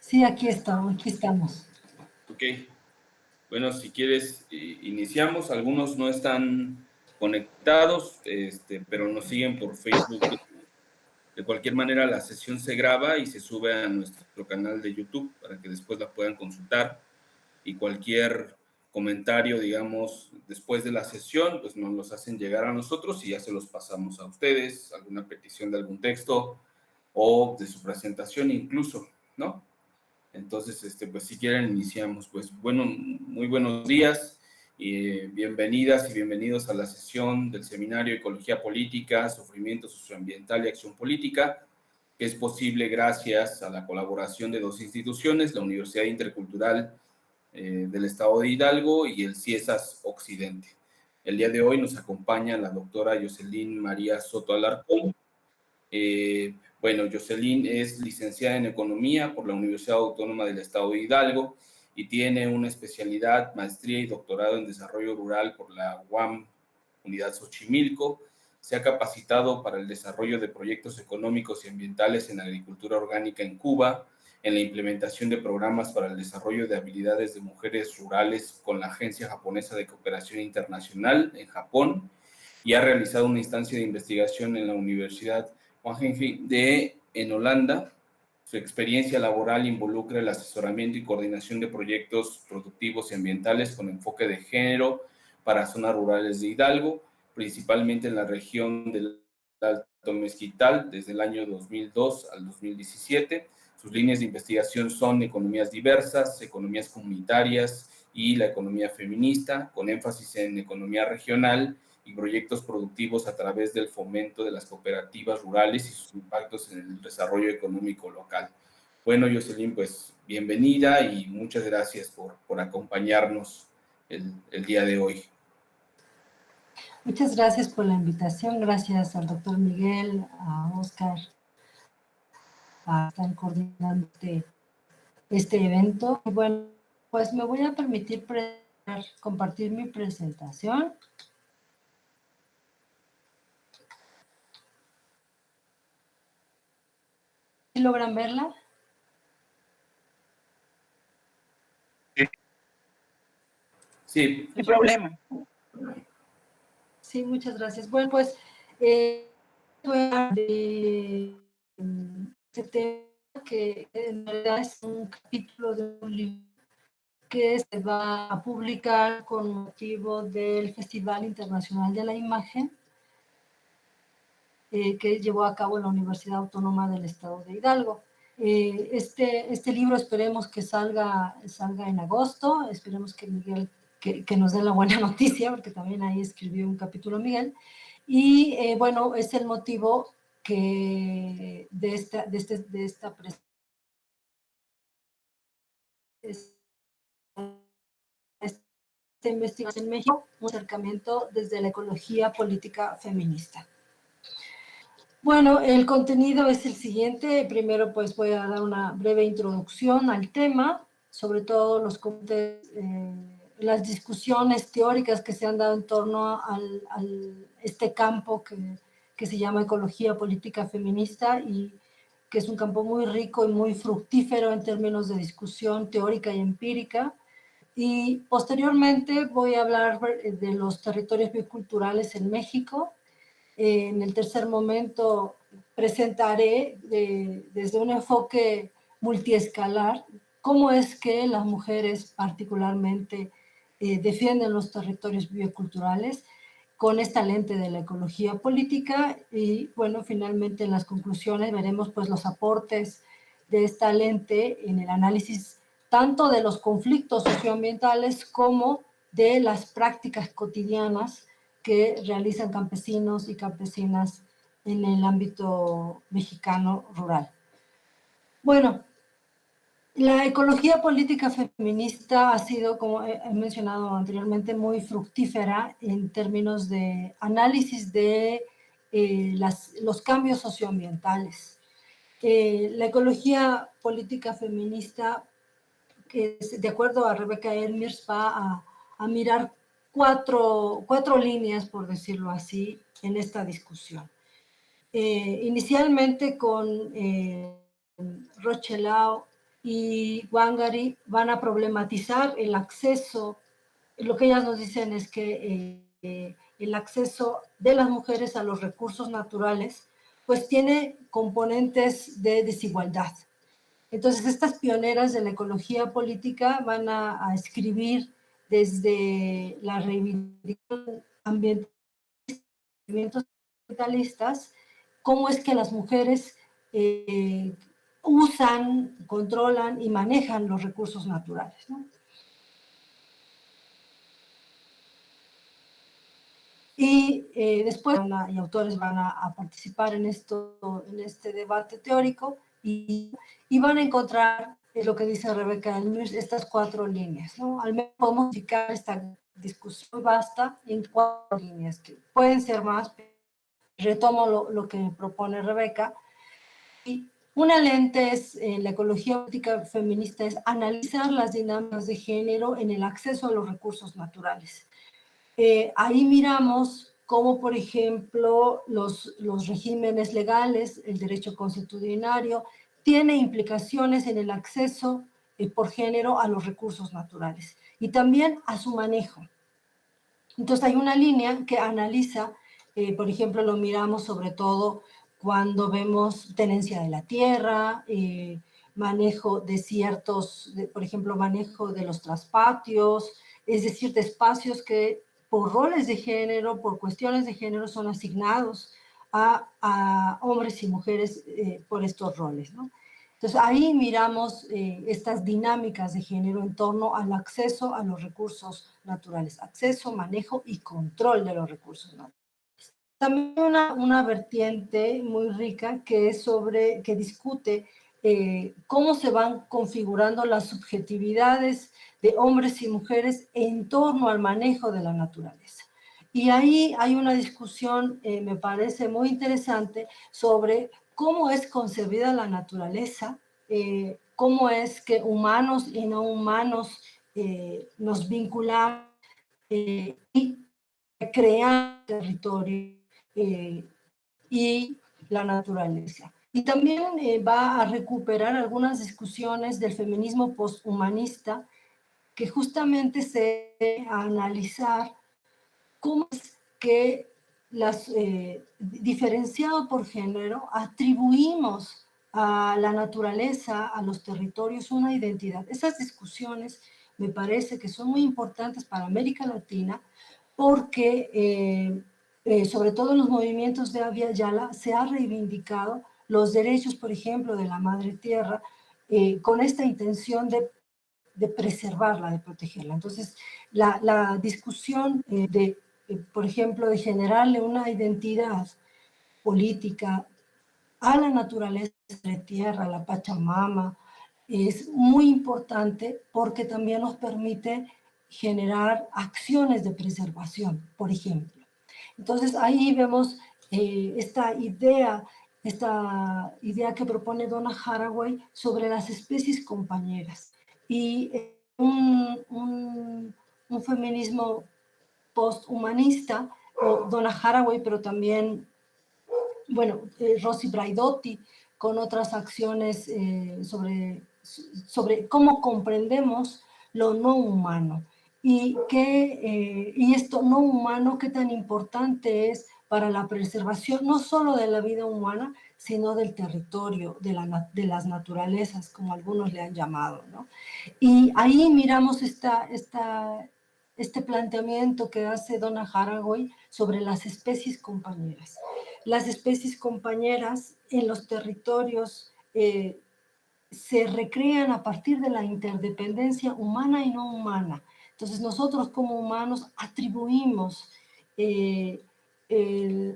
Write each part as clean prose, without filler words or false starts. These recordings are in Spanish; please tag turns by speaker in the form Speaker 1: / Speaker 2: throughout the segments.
Speaker 1: Sí, aquí estamos.
Speaker 2: Ok, bueno, si quieres, iniciamos. Algunos no están conectados, pero nos siguen por Facebook. De cualquier manera, la sesión se graba y se sube a nuestro canal de YouTube para que después la puedan consultar. Y cualquier comentario, digamos, después de la sesión, pues nos los hacen llegar a nosotros y ya se los pasamos a ustedes, alguna petición de algún texto o de su presentación incluso, ¿no? Entonces, pues si quieren iniciamos. Pues bueno, muy buenos días y bienvenidas y bienvenidos a la sesión del Seminario Ecología Política, Sufrimiento Socioambiental y Acción Política, que es posible gracias a la colaboración de dos instituciones, la Universidad Intercultural del Estado de Hidalgo y el CIESAS Occidente. El día de hoy nos acompaña la doctora Jocelyn María Soto Alarcón. Bueno, Jocelyn es licenciada en Economía por la Universidad Autónoma del Estado de Hidalgo y tiene una especialidad, maestría y doctorado en Desarrollo Rural por la UAM, Unidad Xochimilco. Se ha capacitado para el desarrollo de proyectos económicos y ambientales en agricultura orgánica en Cuba, en la implementación de programas para el desarrollo de habilidades de mujeres rurales con la Agencia Japonesa de Cooperación Internacional en Japón, y ha realizado una instancia de investigación en la Universidad en Holanda. Su experiencia laboral involucra el asesoramiento y coordinación de proyectos productivos y ambientales con enfoque de género para zonas rurales de Hidalgo, principalmente en la región del Alto Mezquital, desde el año 2002 al 2017. Sus líneas de investigación son economías diversas, economías comunitarias y la economía feminista, con énfasis en economía regional y proyectos productivos a través del fomento de las cooperativas rurales y sus impactos en el desarrollo económico local. Bueno, Jocelyn, pues bienvenida y muchas gracias por acompañarnos el día de hoy.
Speaker 1: Muchas gracias por la invitación, gracias al doctor Miguel, a Oscar, a estar coordinando este evento. Y bueno, pues me voy a permitir compartir mi presentación. ¿Sí logran verla?
Speaker 2: Sí.
Speaker 3: Sin problema.
Speaker 1: Sí, muchas gracias. Bueno, pues de este tema que en realidad es un capítulo de un libro que se va a publicar con motivo del Festival Internacional de la Imagen que llevó a cabo la Universidad Autónoma del Estado de Hidalgo. Este libro esperemos que salga en agosto, esperemos que Miguel que nos dé la buena noticia, porque también ahí escribió un capítulo Miguel, y bueno, es el motivo que de esta investigación en México, un acercamiento desde la ecología política feminista. Bueno, el contenido es el siguiente. Primero, pues voy a dar una breve introducción al tema, sobre todo las discusiones teóricas que se han dado en torno a este campo que se llama ecología política feminista y que es un campo muy rico y muy fructífero en términos de discusión teórica y empírica. Y posteriormente voy a hablar de los territorios bioculturales en México. En el tercer momento presentaré desde un enfoque multiescalar cómo es que las mujeres particularmente defienden los territorios bioculturales con esta lente de la ecología política y bueno, finalmente en las conclusiones veremos pues los aportes de esta lente en el análisis tanto de los conflictos socioambientales como de las prácticas cotidianas que realizan campesinos y campesinas en el ámbito mexicano rural. Bueno, la ecología política feminista ha sido, como he mencionado anteriormente, muy fructífera en términos de análisis de los cambios socioambientales. La ecología política feminista, que de acuerdo a Rebecca Elmirs, va a mirar cuatro líneas, por decirlo así, en esta discusión. Inicialmente con Rochelau y Wangari van a problematizar el acceso. Lo que ellas nos dicen es que el acceso de las mujeres a los recursos naturales pues tiene componentes de desigualdad. Entonces, estas pioneras de la ecología política van a escribir desde la reivindicación ambientalistas cómo es que las mujeres usan, controlan y manejan los recursos naturales, ¿no? Y después y autores van a participar en este debate teórico y van a encontrar lo que dice Rebeca Elmers, estas 4 líneas, ¿no? Al menos podemos modificar esta discusión vasta en 4 líneas, que pueden ser más. Retomo lo que propone Rebeca. Y una lente en la ecología política feminista es analizar las dinámicas de género en el acceso a los recursos naturales. Ahí miramos cómo, por ejemplo, los regímenes legales, el derecho consuetudinario, tiene implicaciones en el acceso por género a los recursos naturales y también a su manejo. Entonces hay una línea que analiza, por ejemplo, lo miramos sobre todo cuando vemos tenencia de la tierra, manejo de por ejemplo, manejo de los traspatios, es decir, de espacios que por roles de género, por cuestiones de género, son asignados a hombres y mujeres por estos roles, ¿no? Entonces, ahí miramos estas dinámicas de género en torno al acceso a los recursos naturales, acceso, manejo y control de los recursos naturales. También una vertiente muy rica que discute cómo se van configurando las subjetividades de hombres y mujeres en torno al manejo de la naturaleza. Y ahí hay una discusión, me parece muy interesante, sobre cómo es concebida la naturaleza, cómo es que humanos y no humanos nos vinculamos y crean territorio y la naturaleza. Y también va a recuperar algunas discusiones del feminismo posthumanista que justamente se va a analizar cómo es que diferenciado por género, atribuimos a la naturaleza, a los territorios, una identidad. Esas discusiones me parece que son muy importantes para América Latina porque, sobre todo en los movimientos de Abya Yala, se ha reivindicado los derechos, por ejemplo, de la madre tierra, con esta intención de preservarla, de protegerla. Entonces, la discusión por ejemplo, de generarle una identidad política a la naturaleza de tierra, a la Pachamama, es muy importante porque también nos permite generar acciones de preservación, por ejemplo. Entonces, ahí vemos esta idea que propone Donna Haraway sobre las especies compañeras y un feminismo posthumanista, o Donna Haraway, pero también, bueno, Rosy Braidotti, con otras acciones sobre cómo comprendemos lo no humano y esto no humano, qué tan importante es para la preservación no solo de la vida humana, sino del territorio, de las naturalezas, como algunos le han llamado, ¿no? Y ahí miramos este planteamiento que hace Donna Haraway sobre las especies compañeras. Las especies compañeras en los territorios se recrean a partir de la interdependencia humana y no humana. Entonces nosotros como humanos atribuimos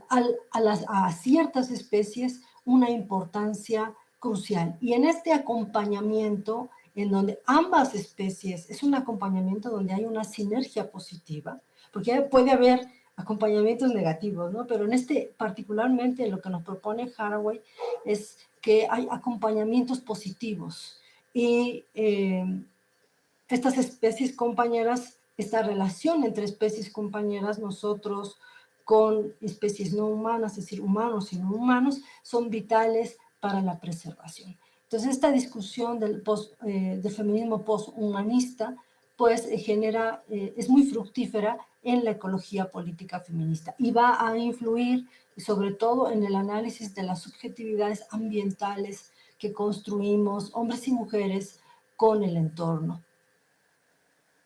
Speaker 1: a ciertas especies una importancia crucial. Y en este acompañamiento, en donde ambas especies, es un acompañamiento donde hay una sinergia positiva, porque puede haber acompañamientos negativos, ¿no? Pero en particularmente lo que nos propone Haraway es que hay acompañamientos positivos y estas especies compañeras, esta relación entre especies compañeras, nosotros con especies no humanas, es decir, humanos y no humanos, son vitales para la preservación. Entonces, esta discusión del feminismo posthumanista, pues es muy fructífera en la ecología política feminista y va a influir sobre todo en el análisis de las subjetividades ambientales que construimos hombres y mujeres con el entorno,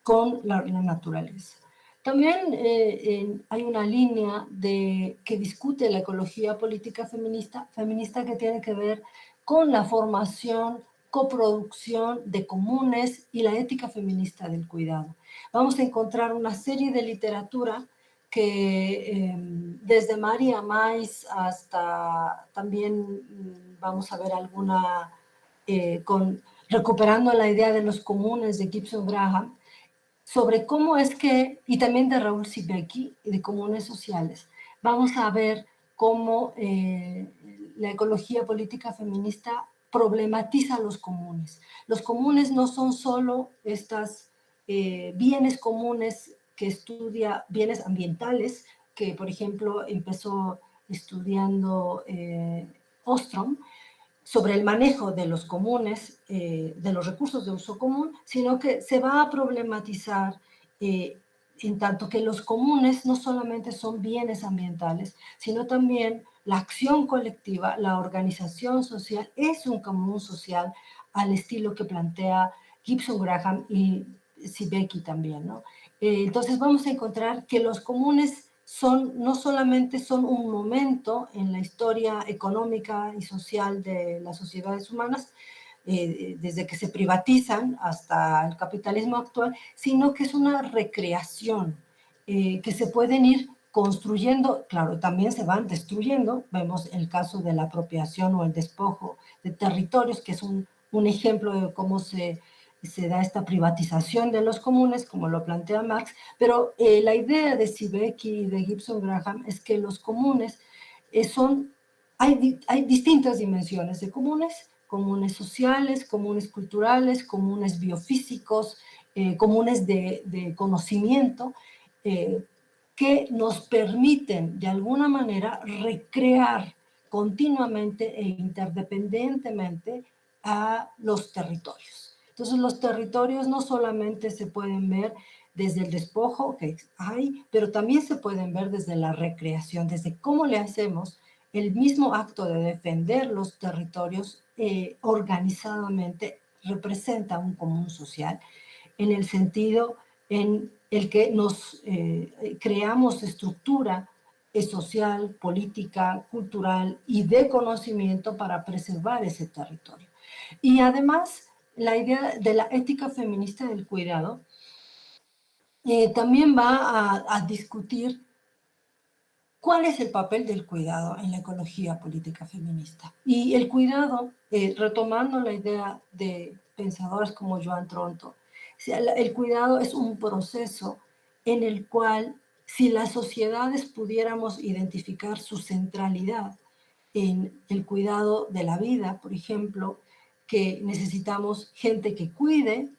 Speaker 1: con la naturaleza. También hay una línea que discute la ecología política feminista que tiene que ver con la formación, coproducción de comunes y la ética feminista del cuidado. Vamos a encontrar una serie de literatura que desde María Mais hasta también vamos a ver alguna recuperando la idea de los comunes de Gibson Graham, sobre cómo es que, y también de Raúl Sibeki, de comunes sociales, vamos a ver cómo la ecología política feminista problematiza los comunes. Los comunes no son solo estos bienes comunes que estudia, bienes ambientales, que por ejemplo empezó estudiando Ostrom, sobre el manejo de los comunes, de los recursos de uso común, sino que se va a problematizar en tanto que los comunes no solamente son bienes ambientales, sino también la acción colectiva, la organización social es un común social al estilo que plantea Gibson Graham y Sibeki también, ¿no? Entonces vamos a encontrar que los comunes no solamente son un momento en la historia económica y social de las sociedades humanas, desde que se privatizan hasta el capitalismo actual, sino que es una recreación que se pueden ir construyendo, claro, también se van destruyendo. Vemos el caso de la apropiación o el despojo de territorios, que es un ejemplo de cómo se da esta privatización de los comunes, como lo plantea Marx, pero la idea de Sibeki y de Gibson Graham es que los comunes hay distintas dimensiones de comunes, comunes sociales, comunes culturales, comunes biofísicos, comunes de conocimiento, que nos permiten de alguna manera recrear continuamente e interdependientemente a los territorios. Entonces los territorios no solamente se pueden ver desde el despojo que hay, pero también se pueden ver desde la recreación, desde cómo le hacemos el mismo acto de defender los territorios organizadamente representa un común social en el sentido en el que nos creamos estructura social, política, cultural y de conocimiento para preservar ese territorio. Y además, la idea de la ética feminista del cuidado también va a discutir cuál es el papel del cuidado en la ecología política feminista. Y el cuidado, retomando la idea de pensadores como Joan Tronto, el cuidado es un proceso en el cual, si las sociedades pudiéramos identificar su centralidad en el cuidado de la vida, por ejemplo, que necesitamos gente que cuide,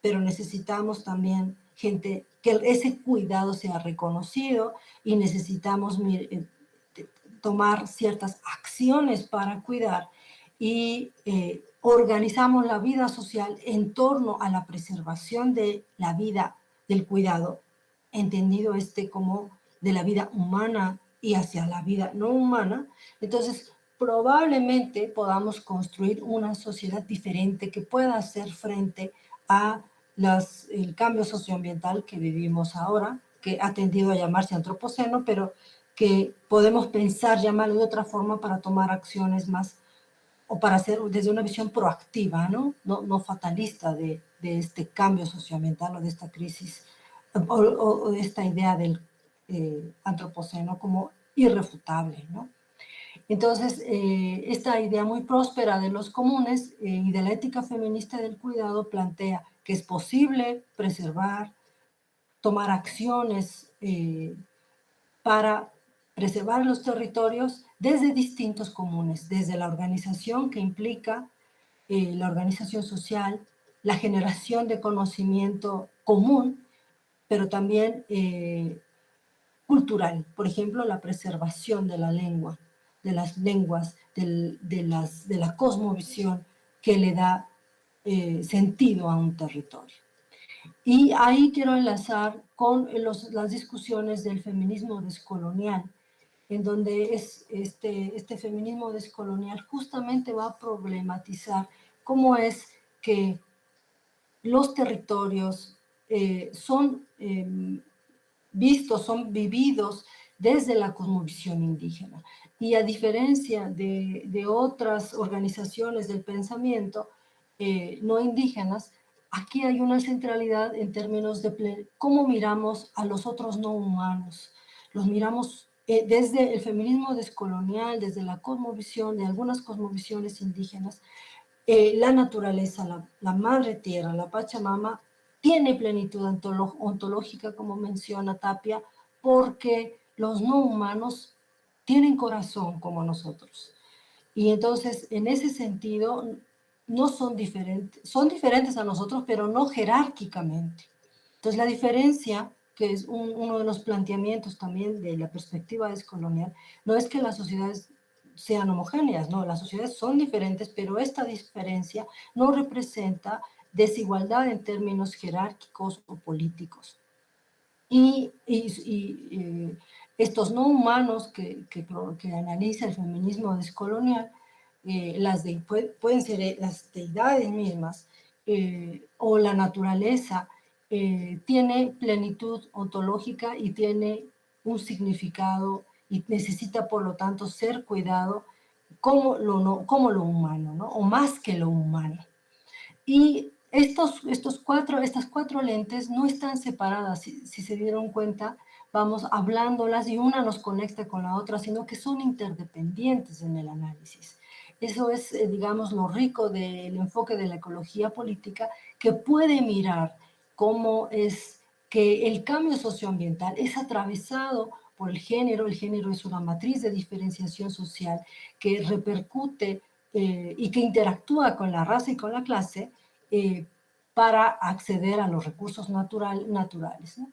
Speaker 1: pero necesitamos también gente que ese cuidado sea reconocido y necesitamos tomar ciertas acciones para cuidar y organizamos la vida social en torno a la preservación de la vida, del cuidado, entendido como de la vida humana y hacia la vida no humana. Entonces, probablemente podamos construir una sociedad diferente que pueda hacer frente a el cambio socioambiental que vivimos ahora, que ha tendido a llamarse antropoceno, pero que podemos pensar, llamarlo de otra forma para tomar acciones más, o para hacer desde una visión proactiva, no fatalista de este cambio socioambiental o de esta crisis, o de esta idea del antropoceno como irrefutable, ¿no? Entonces, esta idea muy próspera de los comunes y de la ética feminista del cuidado plantea que es posible preservar, tomar acciones para preservar los territorios desde distintos comunes, desde la organización que implica la organización social, la generación de conocimiento común, pero también cultural, por ejemplo, la preservación de la lengua, de las lenguas, de la cosmovisión que le da sentido a un territorio. Y ahí quiero enlazar con las discusiones del feminismo descolonial, en donde este feminismo descolonial justamente va a problematizar cómo es que los territorios son vistos, son vividos desde la cosmovisión indígena. Y a diferencia de otras organizaciones del pensamiento no indígenas, aquí hay una centralidad en términos de cómo miramos a los otros no humanos. Los miramos desde el feminismo descolonial, desde la cosmovisión, de algunas cosmovisiones indígenas. La naturaleza, la madre tierra, la Pachamama, tiene plenitud ontológica, como menciona Tapia, porque los no humanos tienen corazón como nosotros. Y entonces, en ese sentido, no son diferentes a nosotros, pero no jerárquicamente. Entonces, la diferencia, que es uno de los planteamientos también de la perspectiva descolonial, no es que las sociedades sean homogéneas, no, las sociedades son diferentes, pero esta diferencia no representa desigualdad en términos jerárquicos o políticos. Y estos no humanos que analiza el feminismo descolonial, pueden ser las deidades mismas o la naturaleza, tiene plenitud ontológica y tiene un significado y necesita, por lo tanto, ser cuidado como lo humano, ¿no? O más que lo humano. Y estas cuatro lentes no están separadas, si se dieron cuenta, vamos hablándolas y una nos conecta con la otra, sino que son interdependientes en el análisis. Eso es, digamos, lo rico del enfoque de la ecología política, que puede mirar cómo es que el cambio socioambiental es atravesado por el género es una matriz de diferenciación social que repercute y que interactúa con la raza y con la clase para acceder a los recursos naturales, ¿no?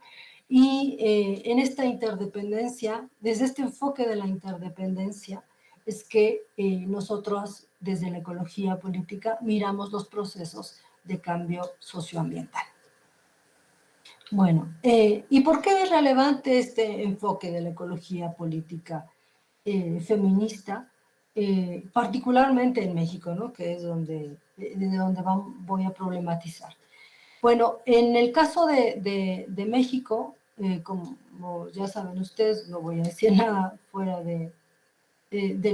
Speaker 1: Y en esta interdependencia, desde este enfoque de la interdependencia, es que nosotros desde la ecología política miramos los procesos de cambio socioambiental. Bueno, ¿y por qué es relevante este enfoque de la ecología política feminista? Particularmente en México, ¿no? Que es desde donde voy a problematizar. Bueno, en el caso de México, como ya saben ustedes, no voy a decir nada fuera de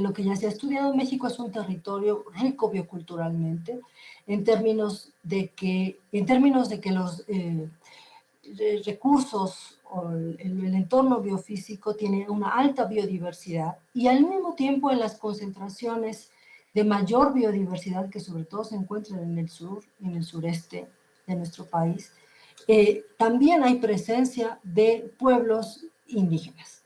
Speaker 1: lo que ya se ha estudiado. México es un territorio rico bioculturalmente, en términos de que los recursos o el entorno biofísico tiene una alta biodiversidad y al mismo tiempo en las concentraciones de mayor biodiversidad que sobre todo se encuentran en el sur, en el sureste de nuestro país, también hay presencia de pueblos indígenas.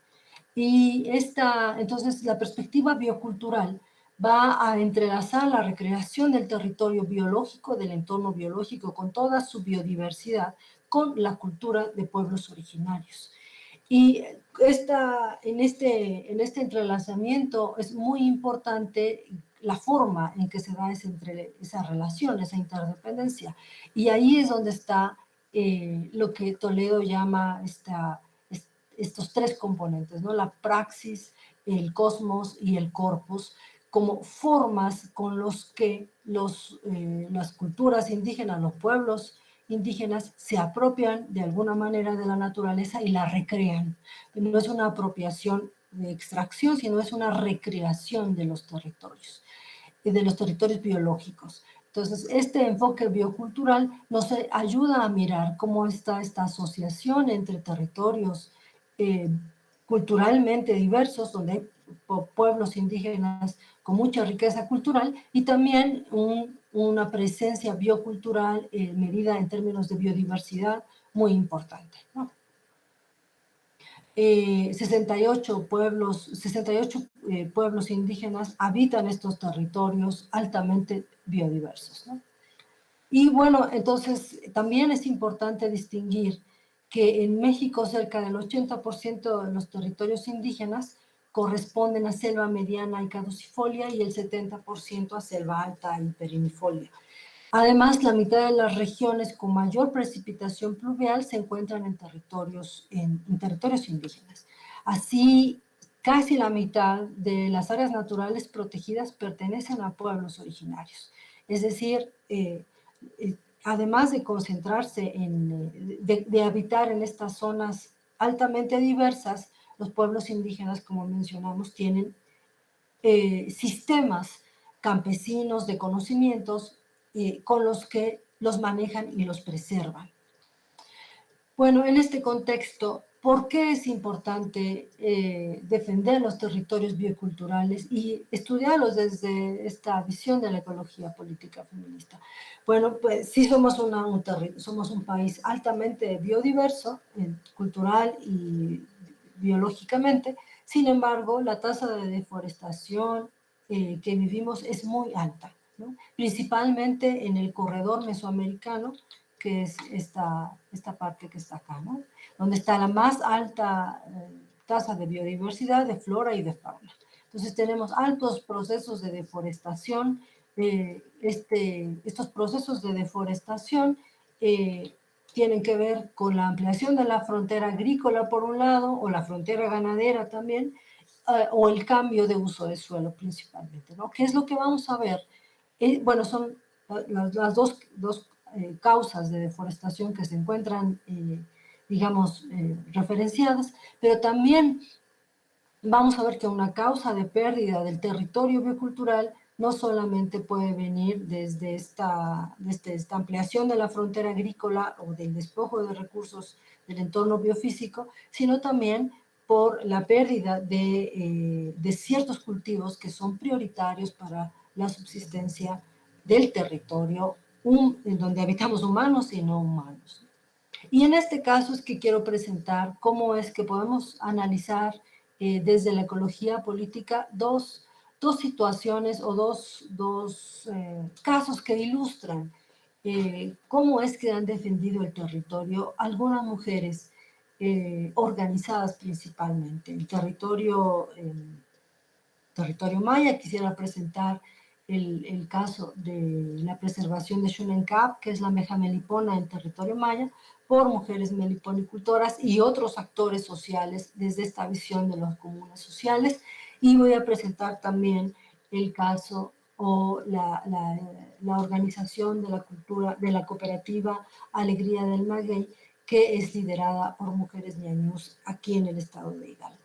Speaker 1: Y entonces la perspectiva biocultural va a entrelazar la recreación del territorio biológico, del entorno biológico, con toda su biodiversidad, con la cultura de pueblos originarios. Y en este entrelazamiento es muy importante la forma en que se da esa relación, esa interdependencia. Y ahí es donde está lo que Toledo llama estos tres componentes, ¿no? La praxis, el cosmos y el corpus, como formas con los que las culturas indígenas, los pueblos indígenas se apropian de alguna manera de la naturaleza y la recrean. No es una apropiación de extracción, sino es una recreación de los territorios biológicos. Entonces, este enfoque biocultural nos ayuda a mirar cómo está esta asociación entre territorios culturalmente diversos, donde hay pueblos indígenas con mucha riqueza cultural y también una presencia biocultural medida en términos de biodiversidad muy importante, ¿no? 68 pueblos indígenas habitan estos territorios altamente biodiversos, ¿no? Y bueno, entonces también es importante distinguir que en México cerca del 80% de los territorios indígenas corresponden a selva mediana y caducifolia y el 70% a selva alta y perennifolia. Además, la mitad de las regiones con mayor precipitación pluvial se encuentran en territorios indígenas. Así, casi la mitad de las áreas naturales protegidas pertenecen a pueblos originarios. Es decir, además de concentrarse de habitar en estas zonas altamente diversas, los pueblos indígenas, como mencionamos, tienen sistemas campesinos de conocimientos con los que los manejan y los preservan. Bueno, en este contexto, ¿por qué es importante defender los territorios bioculturales y estudiarlos desde esta visión de la ecología política feminista? Bueno, pues sí somos un país altamente biodiverso, cultural y biológicamente. Sin embargo, la tasa de deforestación que vivimos es muy alta, ¿no? Principalmente en el corredor mesoamericano, que es esta parte que está acá, ¿no? Donde está la más alta tasa de biodiversidad, de flora y de fauna. Entonces tenemos altos procesos de deforestación. Estos procesos de deforestación tienen que ver con la ampliación de la frontera agrícola por un lado, o la frontera ganadera también, o el cambio de uso de suelo principalmente, ¿no? ¿Qué es lo que vamos a ver? Bueno, son las dos causas de deforestación que se encuentran, digamos, referenciadas, pero también vamos a ver que una causa de pérdida del territorio biocultural no solamente puede venir desde esta ampliación de la frontera agrícola o del despojo de recursos del entorno biofísico, sino también por la pérdida de ciertos cultivos que son prioritarios para la subsistencia del territorio en donde habitamos humanos y no humanos. Y en este caso es que quiero presentar cómo es que podemos analizar desde la ecología política dos situaciones o dos casos que ilustran cómo es que han defendido el territorio algunas mujeres organizadas principalmente. El territorio maya, quisiera presentar el caso de la preservación de Xunancap, que es la meja melipona en territorio maya, por mujeres meliponicultoras y otros actores sociales desde esta visión de las comunas sociales. Y voy a presentar también el caso o la organización de la cultura, de la cooperativa Alegría del Maguey, que es liderada por mujeres ñañús aquí en el estado de Hidalgo.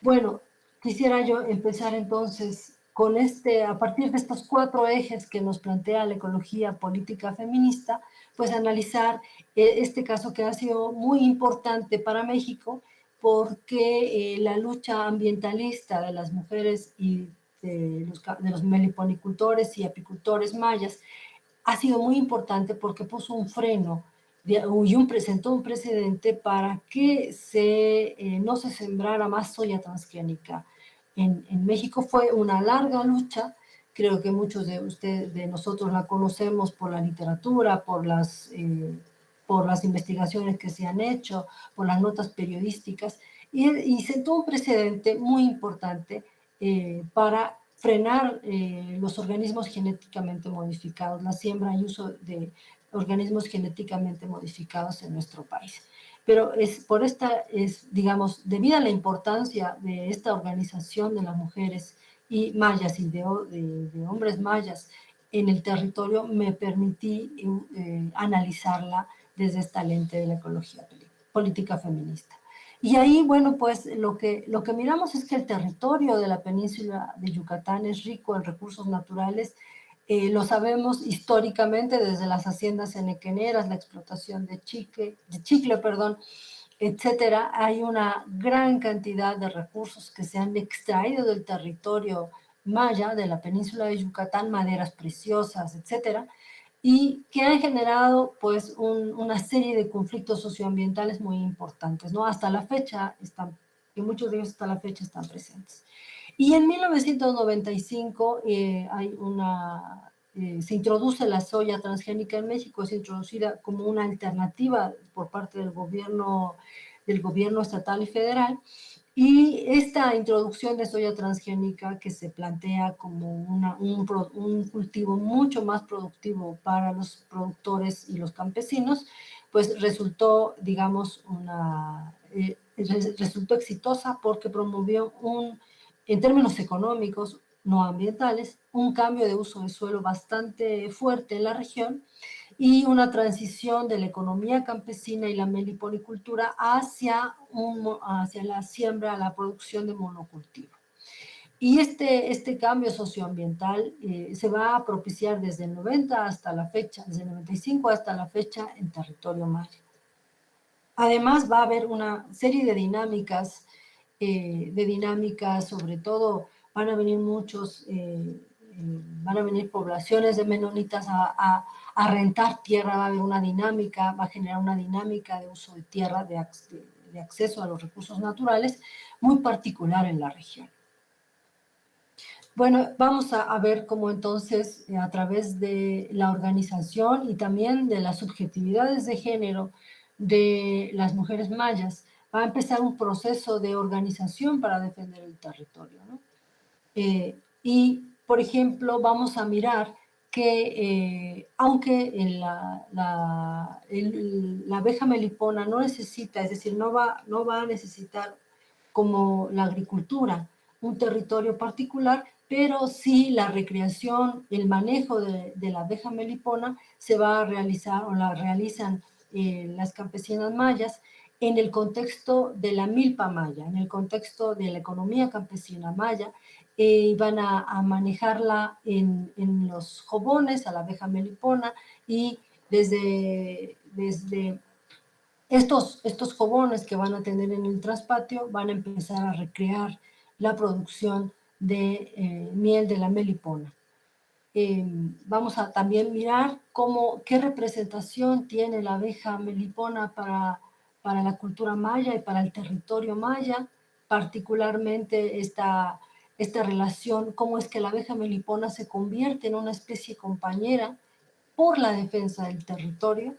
Speaker 1: Bueno, quisiera yo empezar entonces con a partir de estos 4 ejes que nos plantea la ecología política feminista, pues analizar este caso que ha sido muy importante para México porque la lucha ambientalista de las mujeres y de los meliponicultores y apicultores mayas ha sido muy importante porque puso un freno presentó un precedente para que no se sembrara más soya transgénica. En México fue una larga lucha, creo que muchos de nosotros la conocemos por la literatura, por las investigaciones que se han hecho, por las notas periodísticas, y sentó un precedente muy importante para frenar los organismos genéticamente modificados, la siembra y uso de organismos genéticamente modificados en nuestro país. Pero digamos, debido a la importancia de esta organización de las mujeres y mayas y de hombres mayas en el territorio, me permití analizarla desde esta lente de la ecología política feminista. Y ahí, bueno, pues lo que miramos es que el territorio de la península de Yucatán es rico en recursos naturales. Lo sabemos históricamente desde las haciendas enequeneras, la explotación de chicle, etcétera. Hay una gran cantidad de recursos que se han extraído del territorio maya, de la península de Yucatán, maderas preciosas, etcétera, y que han generado pues una serie de conflictos socioambientales muy importantes, ¿no? Hasta la fecha y muchos de ellos hasta la fecha están presentes. Y en 1995 se introduce la soya transgénica en México, es introducida como una alternativa por parte del gobierno estatal y federal, Y esta introducción de soya transgénica que se plantea como un cultivo mucho más productivo para los productores y los campesinos, pues resultó, digamos, resultó exitosa porque promovió en términos económicos, no ambientales, un cambio de uso de suelo bastante fuerte en la región y una transición de la economía campesina y la meliponicultura hacia la siembra, la producción de monocultivo. Y este cambio socioambiental se va a propiciar desde el 90 hasta la fecha, desde el 95 hasta la fecha en territorio maya. Además va a haber una serie de dinámicas, sobre todo van a venir van a venir poblaciones de menonitas a rentar tierra, va a haber una dinámica, va a generar una dinámica de uso de tierra, de acceso a los recursos naturales, muy particular en la región. Bueno, vamos a ver cómo entonces a través de la organización y también de las subjetividades de género de las mujeres mayas, va a empezar un proceso de organización para defender el territorio, ¿no? Y, por ejemplo, vamos a mirar que aunque la abeja melipona no necesita, es decir, no va a necesitar como la agricultura un territorio particular, pero sí la recreación, el manejo de la abeja melipona se va a realizar o la realizan las campesinas mayas en el contexto de la milpa maya, en el contexto de la economía campesina maya, van a manejarla en los jobones, a la abeja melipona, y desde estos jobones que van a tener en el traspatio van a empezar a recrear la producción de miel de la melipona. Vamos a también mirar qué representación tiene la abeja melipona para la cultura maya y para el territorio maya, particularmente esta relación, cómo es que la abeja melipona se convierte en una especie compañera por la defensa del territorio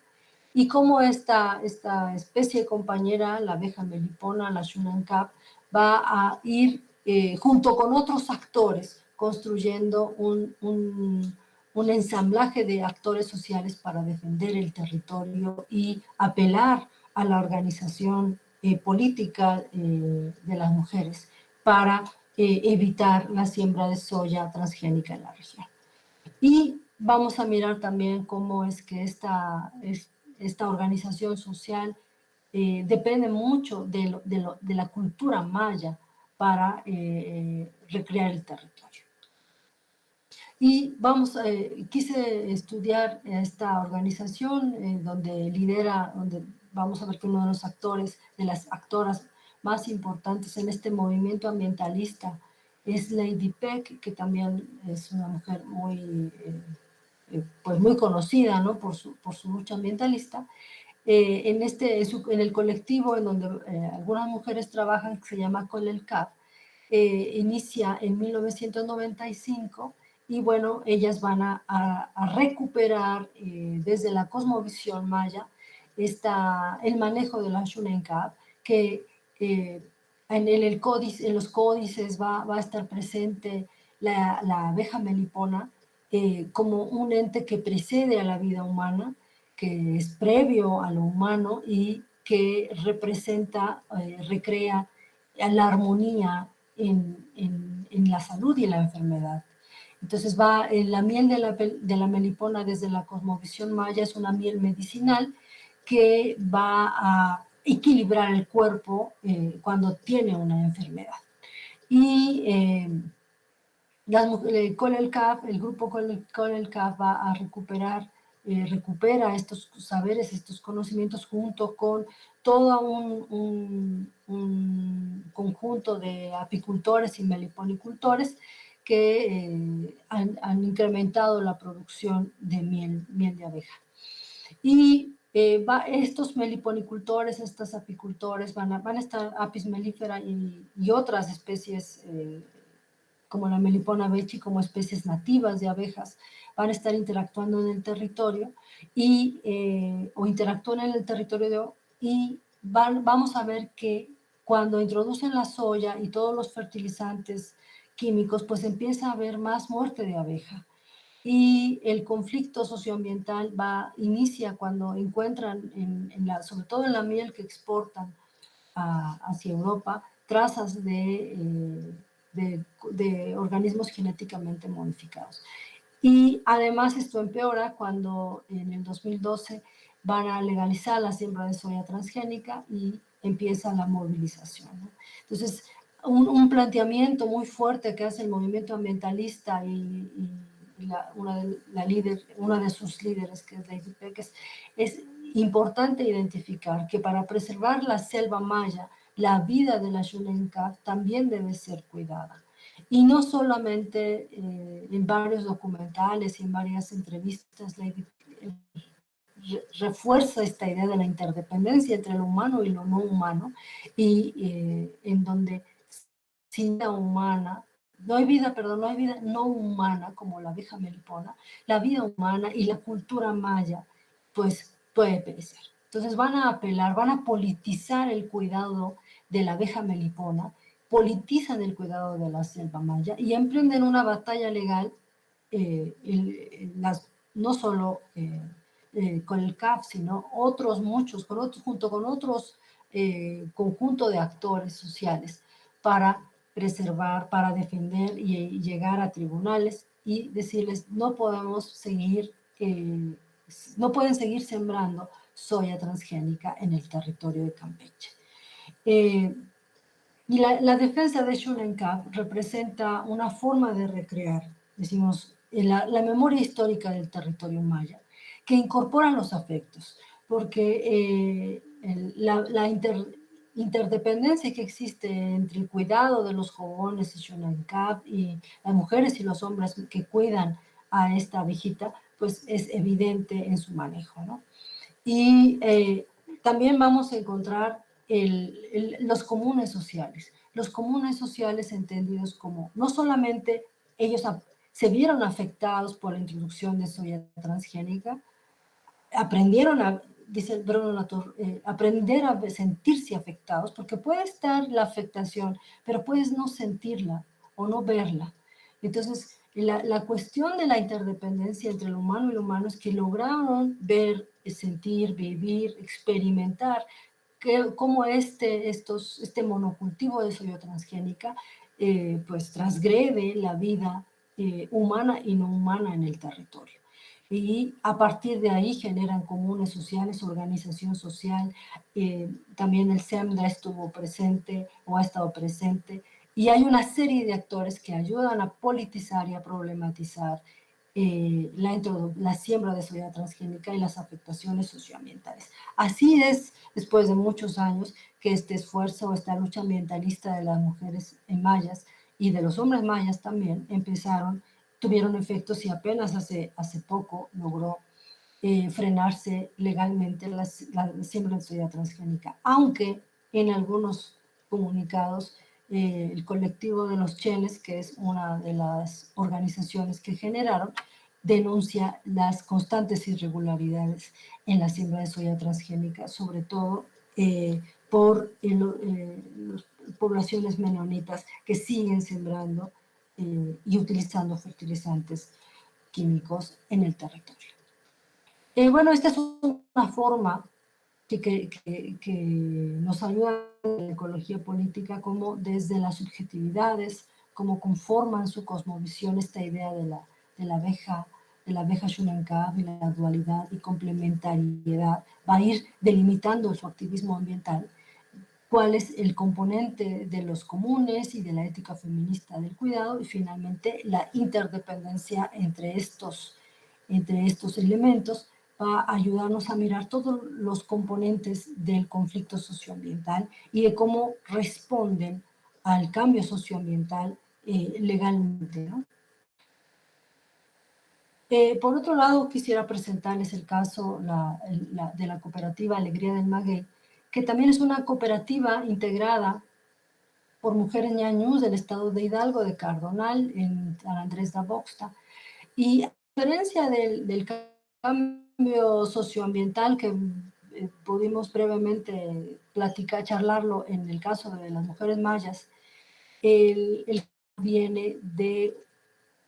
Speaker 1: y cómo esta especie compañera, la abeja melipona, la Shunankap, va a ir junto con otros actores construyendo un ensamblaje de actores sociales para defender el territorio y apelar a la organización política de las mujeres para evitar la siembra de soya transgénica en la región. Y vamos a mirar también cómo es que esta organización social depende mucho de la cultura maya para recrear el territorio. Y quise estudiar esta organización donde vamos a ver que uno de los actores, de las actoras más importantes en este movimiento ambientalista es Lady Peck, que también es una mujer pues muy conocida, ¿no? por su lucha ambientalista. En el colectivo en donde algunas mujeres trabajan, que se llama Colelcap, inicia en 1995 y bueno, ellas van a recuperar desde la cosmovisión maya el manejo de la Shunenkap, que en los códices va a estar presente la abeja melipona como un ente que precede a la vida humana, que es previo a lo humano y que representa, recrea la armonía en la salud y en la enfermedad. Entonces la miel de la melipona desde la cosmovisión maya es una miel medicinal que va a equilibrar el cuerpo cuando tiene una enfermedad. Y el grupo Colelcap va a recupera estos saberes, estos conocimientos junto con todo un conjunto de apicultores y meliponicultores que han incrementado la producción de miel de abeja. Y estos meliponicultores, estos apicultores, van a estar Apis mellifera y otras especies como la melipona bechi, como especies nativas de abejas, van a estar interactuando en el territorio o interactúan en el territorio y vamos a ver que cuando introducen la soya y todos los fertilizantes químicos, pues empieza a haber más muerte de abeja. Y el conflicto socioambiental inicia cuando encuentran, sobre todo en la miel que exportan hacia Europa, trazas de organismos genéticamente modificados. Y además esto empeora cuando en el 2012 van a legalizar la siembra de soya transgénica y empieza la movilización, ¿no? Entonces, un planteamiento muy fuerte que hace el movimiento ambientalista y una de sus líderes, que es Lady Peck, es importante identificar que para preservar la selva maya, la vida de la Xunenka también debe ser cuidada. Y no solamente en varios documentales y en varias entrevistas, Lady refuerza esta idea de la interdependencia entre lo humano y lo no humano, y en donde sin vida humana, no hay vida no humana como la abeja melipona, la vida humana y la cultura maya, pues puede perecer. Entonces van a apelar, van a politizar el cuidado de la abeja melipona, politizan el cuidado de la selva maya y emprenden una batalla legal, no solo con el CAF, sino otros muchos, junto con otros conjunto de actores sociales para preservar, para defender y llegar a tribunales y decirles no podemos seguir, no pueden seguir sembrando soya transgénica en el territorio de Campeche. Y la defensa de Xunenka representa una forma de recrear, decimos, la memoria histórica del territorio maya, que incorpora los afectos, porque la interdependencia que existe entre el cuidado de los jóvenes y Xunenka y las mujeres y los hombres que cuidan a esta abejita, pues es evidente en su manejo, ¿no? Y también vamos a encontrar los comunes sociales entendidos como no solamente ellos se vieron afectados por la introducción de soya transgénica, aprendieron dice Bruno Latour, aprender a sentirse afectados, porque puede estar la afectación, pero puedes no sentirla o no verla. Entonces, la cuestión de la interdependencia entre lo humano y lo humano es que lograron ver, sentir, vivir, experimentar cómo este monocultivo de soya transgénica pues transgrede la vida humana y no humana en el territorio. Y a partir de ahí generan comunes sociales, organización social, también el SEMDA estuvo presente o ha estado presente, y hay una serie de actores que ayudan a politizar y a problematizar la siembra de soya transgénica y las afectaciones socioambientales. Así es, después de muchos años, que este esfuerzo, esta lucha ambientalista de las mujeres mayas y de los hombres mayas también tuvieron efectos y apenas hace poco logró frenarse legalmente la siembra de soya transgénica, aunque en algunos comunicados el colectivo de los Chenes, que es una de las organizaciones que generaron, denuncia las constantes irregularidades en la siembra de soya transgénica, sobre todo por las poblaciones menonitas que siguen sembrando y utilizando fertilizantes químicos en el territorio. Bueno, esta es una forma que nos ayuda en la ecología política, como desde las subjetividades, cómo conforman su cosmovisión esta idea de la abeja Xunenka, de la dualidad y complementariedad, va a ir delimitando su activismo ambiental, cuál es el componente de los comunes y de la ética feminista del cuidado, y finalmente la interdependencia entre estos elementos va a ayudarnos a mirar todos los componentes del conflicto socioambiental y de cómo responden al cambio socioambiental legalmente, ¿no? Por otro lado, quisiera presentarles el caso de la cooperativa Alegría del Maguey, que también es una cooperativa integrada por mujeres ñañús del estado de Hidalgo, de Cardonal, en San Andrés de Boxta. Y a diferencia del cambio socioambiental que pudimos brevemente charlarlo en el caso de las mujeres mayas, el viene de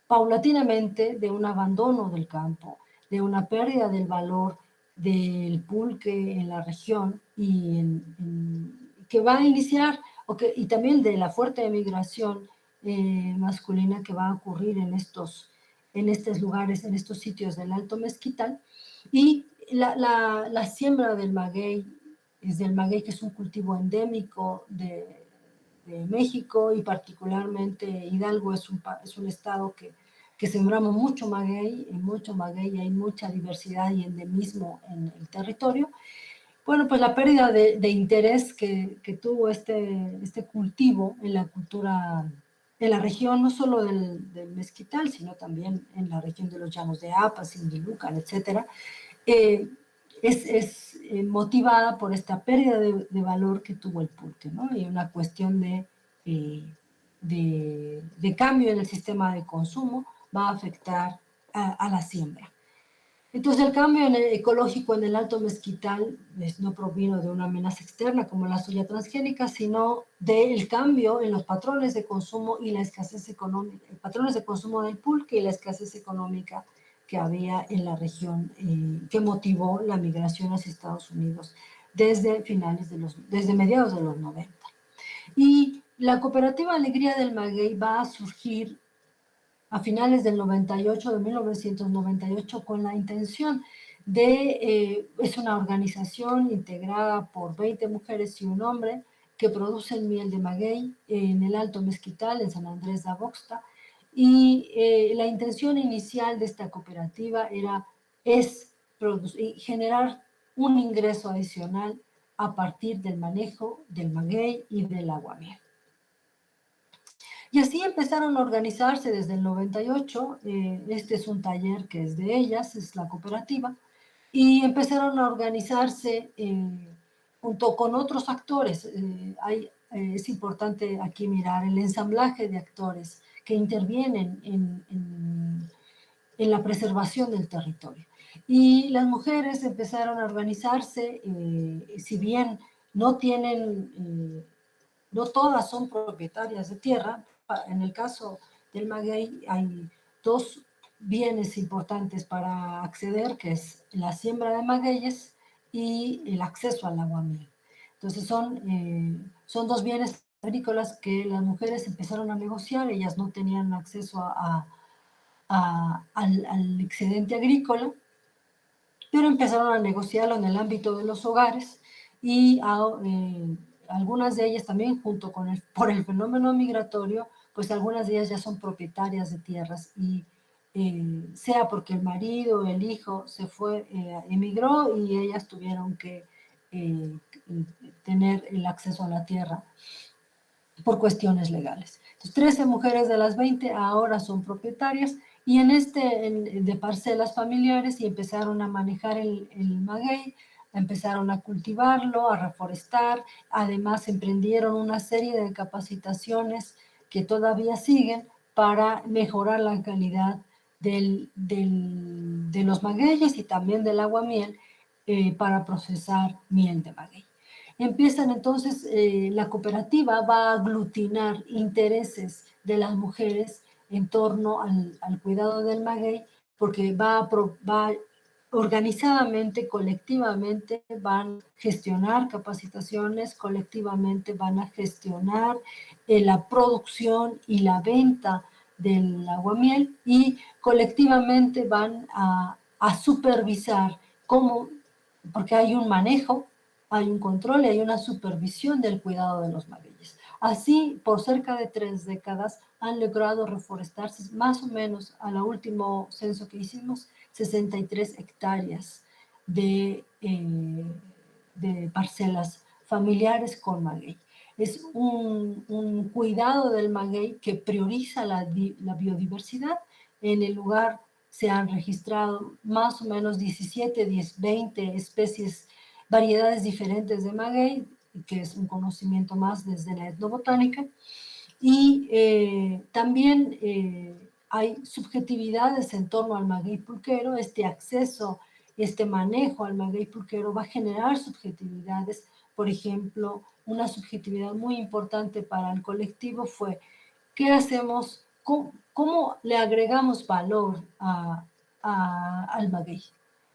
Speaker 1: paulatinamente de un abandono del campo, de una pérdida del valor del pulque en la región que va a iniciar, y también de la fuerte emigración masculina que va a ocurrir en estos lugares, en estos sitios del Alto Mezquital, y la siembra del maguey, que es un cultivo endémico de México, y particularmente Hidalgo es un estado que sembramos mucho maguey, y hay mucha diversidad y endemismo en el territorio. Bueno, pues la pérdida de interés que tuvo este cultivo en la cultura, en la región, no solo del Mezquital, sino también en la región de los Llanos de Apas, Indilucan, etcétera, es motivada por esta pérdida de valor que tuvo el pulque, ¿no? Y una cuestión de cambio en el sistema de consumo va a afectar a la siembra. Entonces, el cambio ecológico en el Alto Mezquital no provino de una amenaza externa como la soya transgénica, sino del cambio en los patrones de consumo y la escasez económica, patrones de consumo del pulque y la escasez económica que había en la región, que motivó la migración hacia Estados Unidos desde mediados de los 90. Y la cooperativa Alegría del Maguey va a surgir a finales del 98, de 1998, con la intención es una organización integrada por 20 mujeres y un hombre que producen miel de maguey en el Alto Mezquital, en San Andrés de Aboxta, y la intención inicial de esta cooperativa es generar un ingreso adicional a partir del manejo del maguey y del aguamiel. Y así empezaron a organizarse desde el 98, este es un taller que es de ellas, es la cooperativa, y empezaron a organizarse junto con otros actores. Es importante aquí mirar el ensamblaje de actores que intervienen en la preservación del territorio. Y las mujeres empezaron a organizarse, si bien no todas son propietarias de tierra. En el caso del maguey hay dos bienes importantes para acceder, que es la siembra de magueyes y el acceso al aguamiel. Entonces son dos bienes agrícolas que las mujeres empezaron a negociar. Ellas no tenían acceso al excedente agrícola, pero empezaron a negociarlo en el ámbito de los hogares, y algunas de ellas también, por el fenómeno migratorio, pues algunas de ellas ya son propietarias de tierras, y sea porque el marido o el hijo emigró, y ellas tuvieron que tener el acceso a la tierra por cuestiones legales. Entonces, 13 mujeres de las 20 ahora son propietarias y de parcelas familiares, y empezaron a manejar el maguey, empezaron a cultivarlo, a reforestar. Además, emprendieron una serie de capacitaciones que todavía siguen para mejorar la calidad de los magueyes y también del aguamiel para procesar miel de maguey. Empiezan entonces, la cooperativa va a aglutinar intereses de las mujeres en torno al cuidado del maguey, porque va organizadamente, colectivamente, van a gestionar capacitaciones, colectivamente van a gestionar la producción y la venta del aguamiel, y colectivamente van a supervisar porque hay un manejo, hay un control y hay una supervisión del cuidado de los magueyes. Así, por cerca de 3 décadas, han logrado reforestarse más o menos, al último censo que hicimos, 63 hectáreas de parcelas familiares con maguey. Es un cuidado del maguey que prioriza la biodiversidad. En el lugar se han registrado más o menos 20 especies, variedades diferentes de maguey, que es un conocimiento más desde la etnobotánica. Y también hay subjetividades en torno al maguey pulquero, este acceso este manejo al maguey pulquero va a generar subjetividades. Por ejemplo, una subjetividad muy importante para el colectivo fue: ¿qué hacemos? ¿Cómo le agregamos valor al maguey?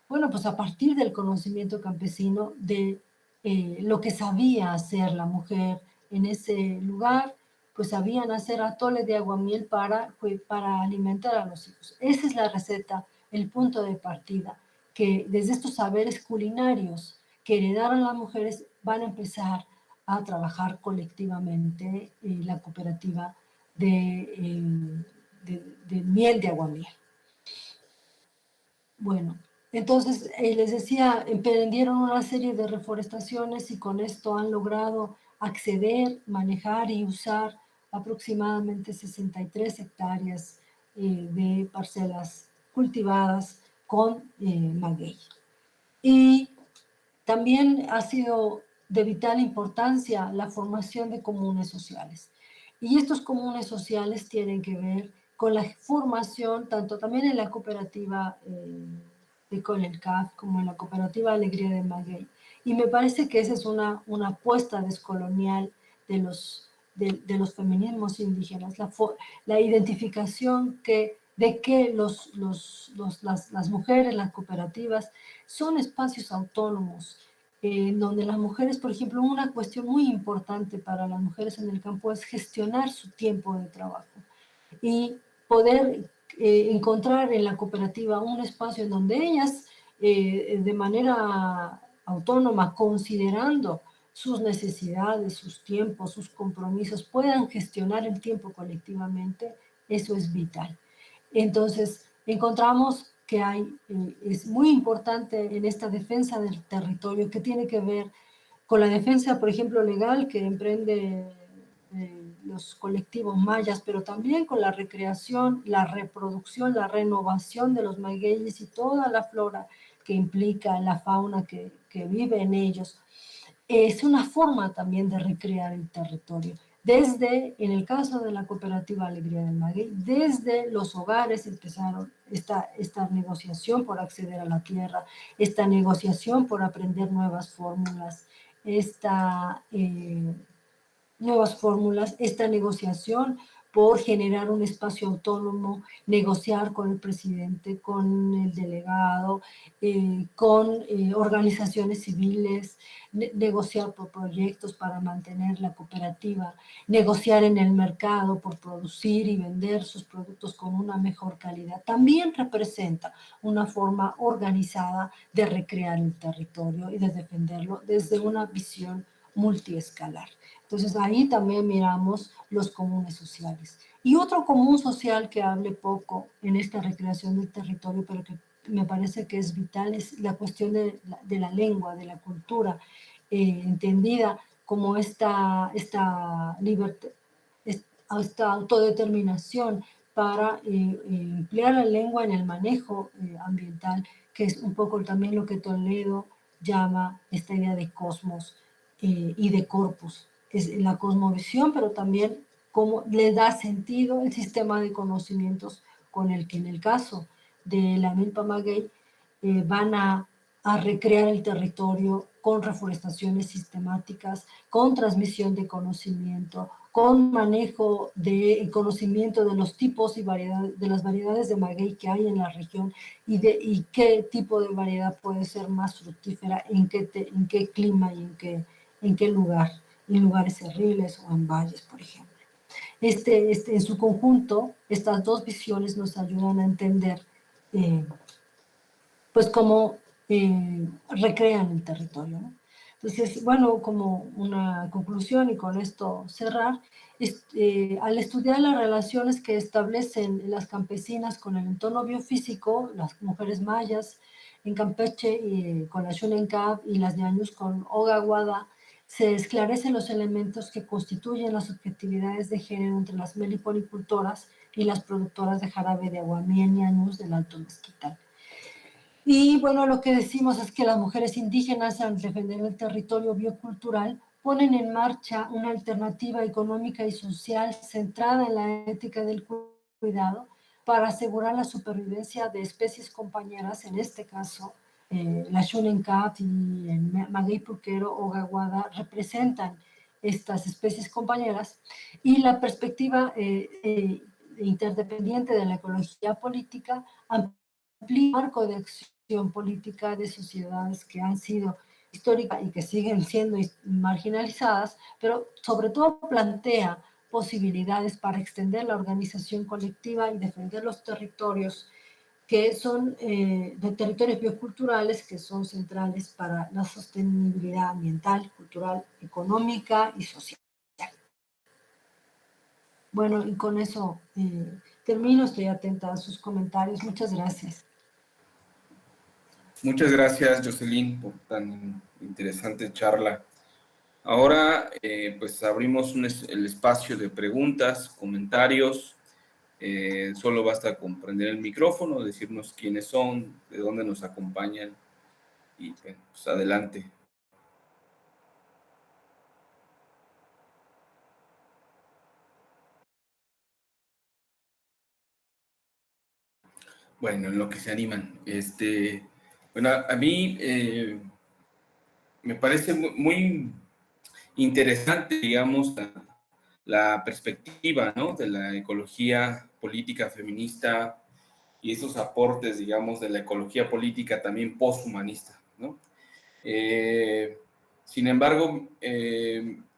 Speaker 1: Bueno, pues a partir del conocimiento campesino de lo que sabía hacer la mujer en ese lugar, pues sabían hacer atole de aguamiel para alimentar a los hijos. Esa es la receta, el punto de partida, que desde estos saberes culinarios que heredaron las mujeres van a empezar a trabajar colectivamente la cooperativa de miel de aguamiel. Bueno, entonces les decía, emprendieron una serie de reforestaciones y con esto han logrado acceder, manejar y usar aproximadamente 63 hectáreas de parcelas cultivadas con maguey. Y también ha sido de vital importancia la formación de comunes sociales. Y estos comunes sociales tienen que ver con la formación, tanto también en la cooperativa de Conelcaf como en la cooperativa Alegría de Maguey. Y me parece que esa es una apuesta descolonial de los feminismos indígenas, la identificación de que las mujeres, las cooperativas, son espacios autónomos, donde las mujeres, por ejemplo, una cuestión muy importante para las mujeres en el campo es gestionar su tiempo de trabajo y poder encontrar en la cooperativa un espacio en donde ellas, de manera autónoma, considerando sus necesidades, sus tiempos, sus compromisos, puedan gestionar el tiempo colectivamente. Eso es vital. Entonces, encontramos que es muy importante en esta defensa del territorio, que tiene que ver con la defensa, por ejemplo, legal que emprende los colectivos mayas, pero también con la recreación, la reproducción, la renovación de los magueyes y toda la flora que implica la fauna que vive en ellos. Es una forma también de recrear el territorio. Desde, en el caso de la cooperativa Alegría del Maguey, desde los hogares empezaron esta negociación por acceder a la tierra, esta negociación por aprender nuevas fórmulas, esta negociación por generar un espacio autónomo, negociar con el presidente, con el delegado, con organizaciones civiles, negociar por proyectos para mantener la cooperativa, negociar en el mercado por producir y vender sus productos con una mejor calidad. También representa una forma organizada de recrear el territorio y de defenderlo desde una visión multiescalar. Entonces ahí también miramos los comunes sociales. Y otro común social que hable poco en esta recreación del territorio, pero que me parece que es vital, es la cuestión de la lengua, de la cultura, entendida como esta libertad, esta autodeterminación para emplear la lengua en el manejo ambiental, que es un poco también lo que Toledo llama esta idea de cosmos y de corpus. Es la cosmovisión, pero también cómo le da sentido el sistema de conocimientos con el que en el caso de la milpa maguey van a recrear el territorio con reforestaciones sistemáticas, con transmisión de conocimiento, con manejo de conocimiento de los tipos y de las variedades de maguey que hay en la región y qué tipo de variedad puede ser más fructífera, en qué clima y en qué lugar, en lugares cerriles o en valles, por ejemplo. En su conjunto, estas dos visiones nos ayudan a entender pues cómo recrean el territorio, ¿no? Entonces, bueno, como una conclusión y con esto cerrar, al estudiar las relaciones que establecen las campesinas con el entorno biofísico, las mujeres mayas en Campeche con la Xunencab y las ñañus con Ogaguada, se esclarecen los elementos que constituyen las subjetividades de género entre las meliponicultoras y las productoras de jarabe de aguamiel ñañus del Alto Mezquital. Y bueno, lo que decimos es que las mujeres indígenas, al defender el territorio biocultural, ponen en marcha una alternativa económica y social centrada en la ética del cuidado para asegurar la supervivencia de especies compañeras, en este caso la Shunenkat y el maguey purquero o gaguada representan estas especies compañeras, y la perspectiva interdependiente de la ecología política amplía el marco de acción política de sociedades que han sido históricas y que siguen siendo marginalizadas, pero sobre todo plantea posibilidades para extender la organización colectiva y defender los territorios que son de territorios bioculturales que son centrales para la sostenibilidad ambiental, cultural, económica y social. Bueno, y con eso termino, estoy atenta a sus comentarios. Muchas gracias.
Speaker 2: Muchas gracias, Jocelyn, por tan interesante charla. Ahora, pues abrimos el espacio de preguntas, comentarios. Solo basta con prender el micrófono, decirnos quiénes son, de dónde nos acompañan y pues adelante. Bueno, en lo que se animan. Bueno, a mí me parece muy interesante, digamos, la perspectiva, ¿no?, de la ecología política feminista y esos aportes, digamos, de la ecología política también posthumanista, ¿no? Sin embargo,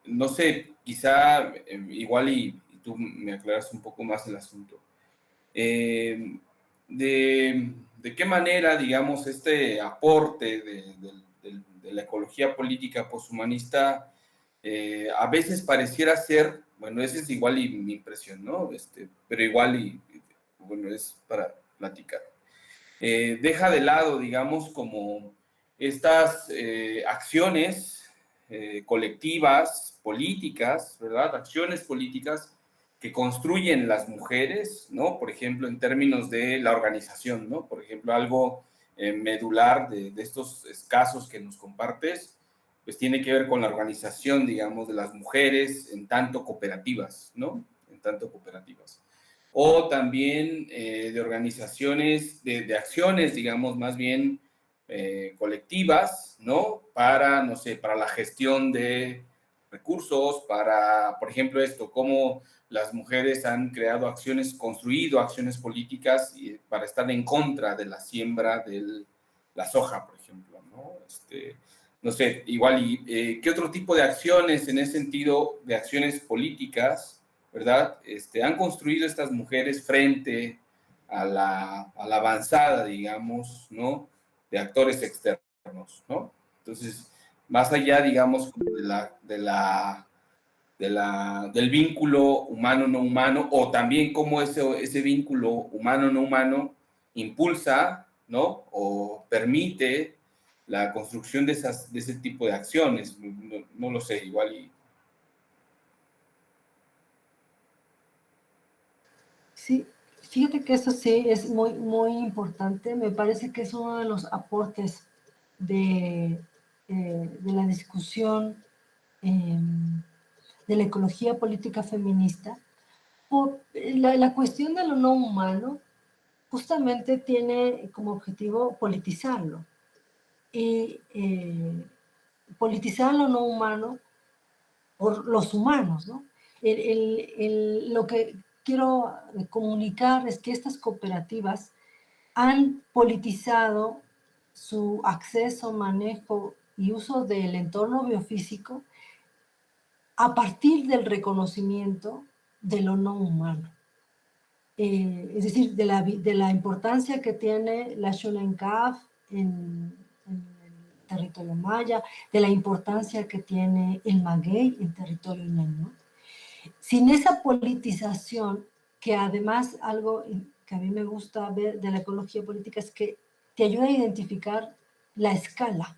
Speaker 2: no sé, quizá igual y tú me aclaras un poco más el asunto. De qué manera, digamos, este aporte de la ecología política posthumanista a veces pareciera ser, bueno, esa es igual y mi impresión, ¿no? Pero igual y, bueno, es para platicar. Deja de lado, digamos, como estas acciones colectivas, políticas, ¿verdad? Acciones políticas que construyen las mujeres, ¿no? Por ejemplo, en términos de la organización, ¿no? Por ejemplo, algo medular de estos casos que nos compartes, pues tiene que ver con la organización, digamos, de las mujeres en tanto cooperativas, ¿no? En tanto cooperativas. O también de organizaciones, de acciones, digamos, más bien colectivas, ¿no? Para, no sé, para la gestión de recursos, para, por ejemplo, esto, cómo las mujeres han creado acciones, construido acciones políticas para estar en contra de la siembra de la soja, por ejemplo, ¿no? No sé, igual, ¿qué otro tipo de acciones en ese sentido, de acciones políticas, ¿verdad? Han construido estas mujeres frente a la avanzada, digamos, ¿no?, de actores externos, ¿no? Entonces, más allá, digamos, del vínculo humano-no humano, o también cómo ese vínculo humano-no humano impulsa, ¿no?, o permite la construcción de ese tipo de acciones. No lo sé, igual y...
Speaker 1: Sí, fíjate que eso sí es muy, muy importante. Me parece que es uno de los aportes de la discusión de la ecología política feminista. La cuestión de lo no humano justamente tiene como objetivo politizarlo. Y politizar lo no humano por los humanos, ¿no? Lo que quiero comunicar es que estas cooperativas han politizado su acceso, manejo y uso del entorno biofísico a partir del reconocimiento de lo no humano. Es decir, de la importancia que tiene la Xunancaf en el territorio maya, de la importancia que tiene el maguey en territorio ñañú. Sin esa politización, que además algo que a mí me gusta ver de la ecología política es que te ayuda a identificar la escala.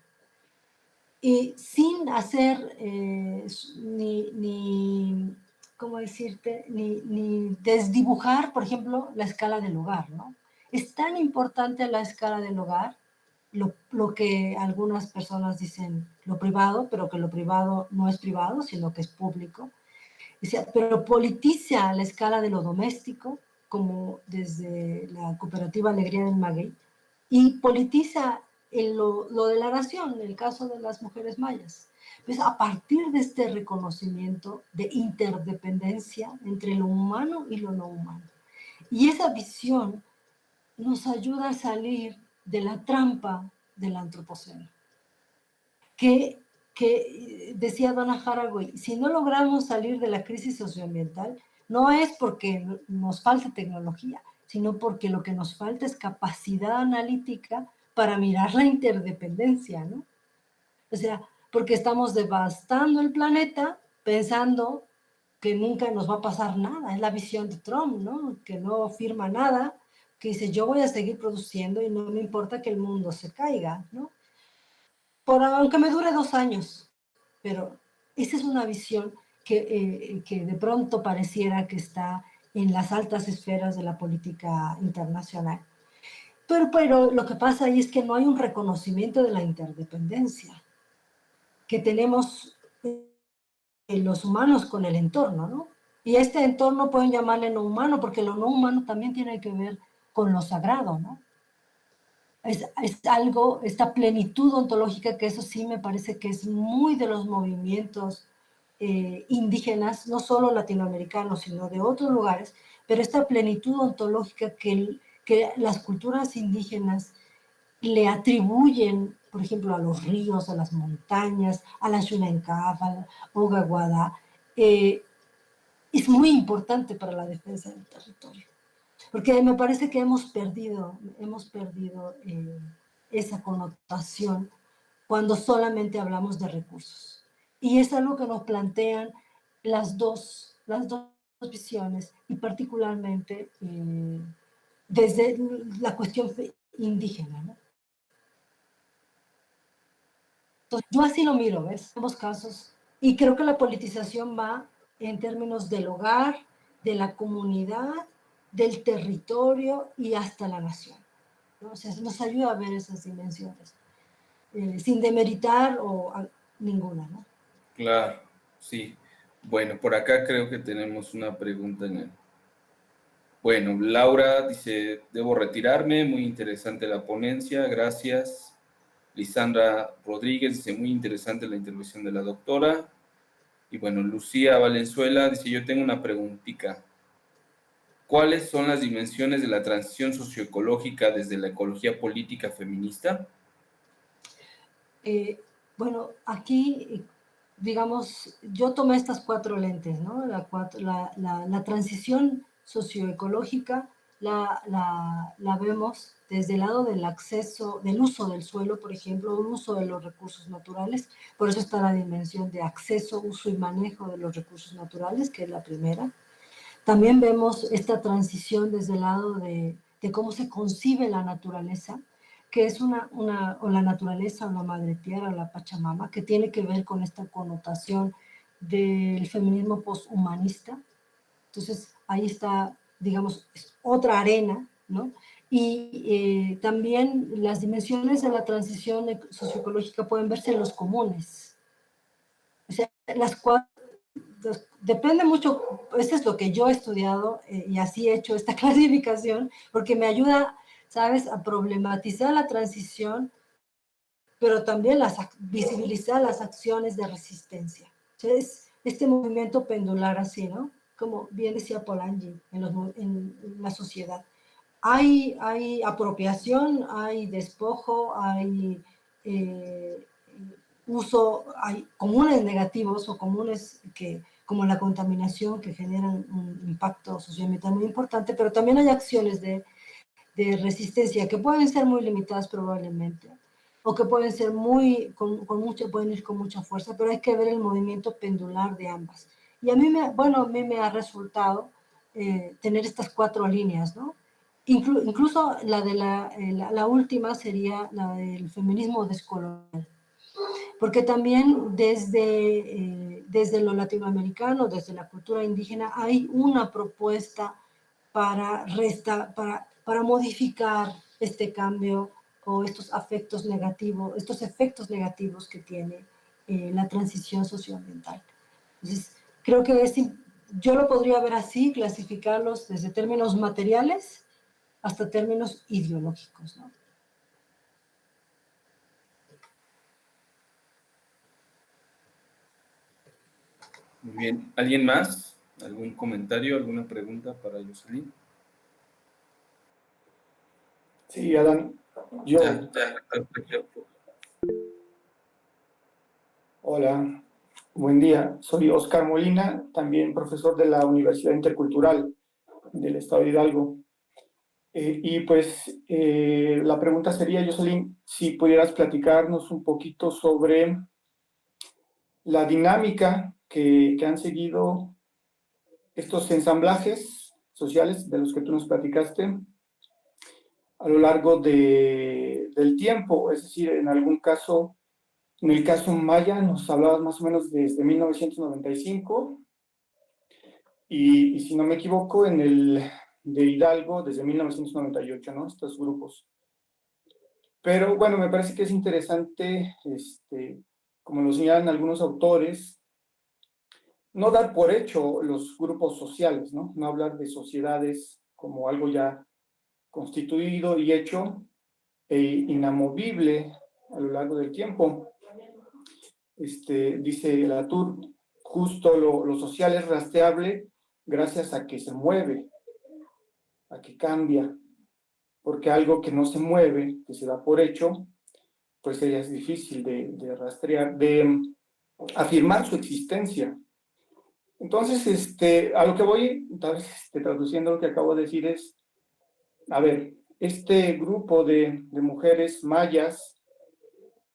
Speaker 1: Y sin hacer ¿cómo decirte? Ni desdibujar, por ejemplo, la escala del hogar, ¿no? Es tan importante la escala del hogar, lo que algunas personas dicen lo privado, pero que lo privado no es privado, sino que es público. Pero politiza la escala de lo doméstico, como desde la cooperativa Alegría del Maguey, y politiza lo de la nación, el caso de las mujeres mayas. Pues a partir de este reconocimiento de interdependencia entre lo humano y lo no humano. Y esa visión nos ayuda a salir de la trampa del antropoceno. Que decía Donna Haraway, si no logramos salir de la crisis socioambiental, no es porque nos falte tecnología, sino porque lo que nos falta es capacidad analítica para mirar la interdependencia, ¿no? O sea, porque estamos devastando el planeta pensando que nunca nos va a pasar nada. Es la visión de Trump, ¿no? Que no firma nada, que dice, yo voy a seguir produciendo y no me importa que el mundo se caiga, ¿no? Aunque me dure 2 años, pero esa es una visión que de pronto pareciera que está en las altas esferas de la política internacional. Pero lo que pasa ahí es que no hay un reconocimiento de la interdependencia que tenemos los humanos con el entorno, ¿no? Y este entorno pueden llamarle no humano, porque lo no humano también tiene que ver con lo sagrado, ¿no? Es algo, esta plenitud ontológica, que eso sí me parece que es muy de los movimientos indígenas, no solo latinoamericanos, sino de otros lugares, pero esta plenitud ontológica que las culturas indígenas le atribuyen, por ejemplo, a los ríos, a las montañas, a la Xunancaf, a la Ogaguada, es muy importante para la defensa del territorio. Porque me parece que hemos perdido esa connotación cuando solamente hablamos de recursos. Y es algo que nos plantean las dos visiones, y particularmente desde la cuestión indígena, ¿no? Entonces, yo así lo miro, ¿ves? En ambos casos. Y creo que la politización va en términos del hogar, de la comunidad, del territorio y hasta la nación, ¿no? O sea, nos ayuda a ver esas dimensiones, sin demeritar ninguna, ¿no?
Speaker 2: Claro, sí. Bueno, por acá creo que tenemos una pregunta en el... Bueno, Laura dice, debo retirarme, muy interesante la ponencia, gracias. Lisandra Rodríguez dice, muy interesante la intervención de la doctora. Y bueno, Lucía Valenzuela dice, yo tengo una preguntita. ¿Cuáles son las dimensiones de la transición socioecológica desde la ecología política feminista?
Speaker 1: Bueno, aquí, digamos, yo tomé estas 4 lentes, ¿no? La transición socioecológica la vemos desde el lado del acceso, del uso del suelo, por ejemplo, el uso de los recursos naturales. Por eso está la dimensión de acceso, uso y manejo de los recursos naturales, que es la primera. También vemos esta transición desde el lado de cómo se concibe la naturaleza, que es o la naturaleza, o la madre tierra, o la Pachamama, que tiene que ver con esta connotación del feminismo posthumanista. Entonces, ahí está, digamos, es otra arena, ¿no? Y también las dimensiones de la transición socioecológica pueden verse en los comunes. O sea, las 4, depende mucho, eso es lo que yo he estudiado y así he hecho esta clasificación, porque me ayuda, ¿sabes?, a problematizar la transición, pero también visibilizar las acciones de resistencia. Entonces, este movimiento pendular así, ¿no? Como bien decía Polanyi en la sociedad. Hay apropiación, hay despojo, hay uso, hay comunes negativos o comunes como la contaminación, que generan un impacto socioambiental muy importante, pero también hay acciones de resistencia que pueden ser muy limitadas probablemente, o que pueden ser pueden ir con mucha fuerza, pero hay que ver el movimiento pendular de ambas. Y a mí me ha resultado tener estas 4 líneas, ¿no? Incluso la última sería la del feminismo descolonial, porque también desde lo latinoamericano, desde la cultura indígena, hay una propuesta para modificar este cambio o estos efectos negativos que tiene la transición socioambiental. Entonces, creo que yo lo podría ver así, clasificarlos desde términos materiales hasta términos ideológicos, ¿no?
Speaker 2: Muy bien. ¿Alguien más? ¿Algún comentario, alguna pregunta para Jocelyn?
Speaker 3: Sí, Adán, yo.
Speaker 2: Perfecto.
Speaker 3: Hola, buen día. Soy Oscar Molina, también profesor de la Universidad Intercultural del Estado de Hidalgo. Y pues la pregunta sería, Jocelyn, si pudieras platicarnos un poquito sobre la dinámica que han seguido estos ensamblajes sociales de los que tú nos platicaste a lo largo del tiempo, es decir, en algún caso, en el caso Maya nos hablabas más o menos desde 1995 y si no me equivoco, en el de Hidalgo desde 1998, ¿no? Estos grupos. Pero bueno, me parece que es interesante, como lo señalan algunos autores, no dar por hecho los grupos sociales, ¿no? No hablar de sociedades como algo ya constituido y hecho e inamovible a lo largo del tiempo. Dice Latour, justo lo social es rastreable gracias a que se mueve, a que cambia, porque algo que no se mueve, que se da por hecho, pues es difícil de rastrear, de afirmar su existencia. Entonces, a lo que voy, tal vez traduciendo lo que acabo de decir es, a ver, este grupo de mujeres mayas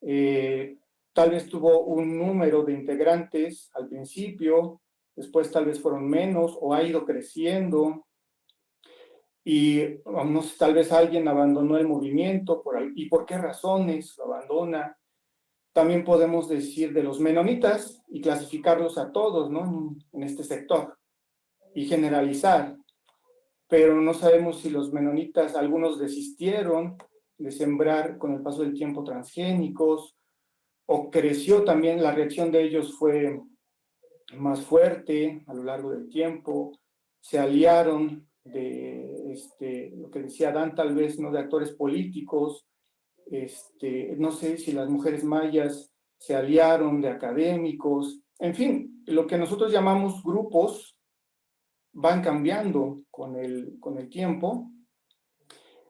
Speaker 3: tal vez tuvo un número de integrantes al principio, después tal vez fueron menos o ha ido creciendo y no sé, tal vez alguien abandonó el movimiento y por qué razones lo abandona. También podemos decir de los menonitas y clasificarlos a todos, ¿no? En este sector y generalizar, pero no sabemos si los menonitas, algunos desistieron de sembrar con el paso del tiempo transgénicos, o creció también, la reacción de ellos fue más fuerte a lo largo del tiempo, se aliaron de lo que decía Dan, tal vez, ¿no? De actores políticos, no sé si las mujeres mayas se aliaron de académicos, en fin, lo que nosotros llamamos grupos van cambiando con el tiempo,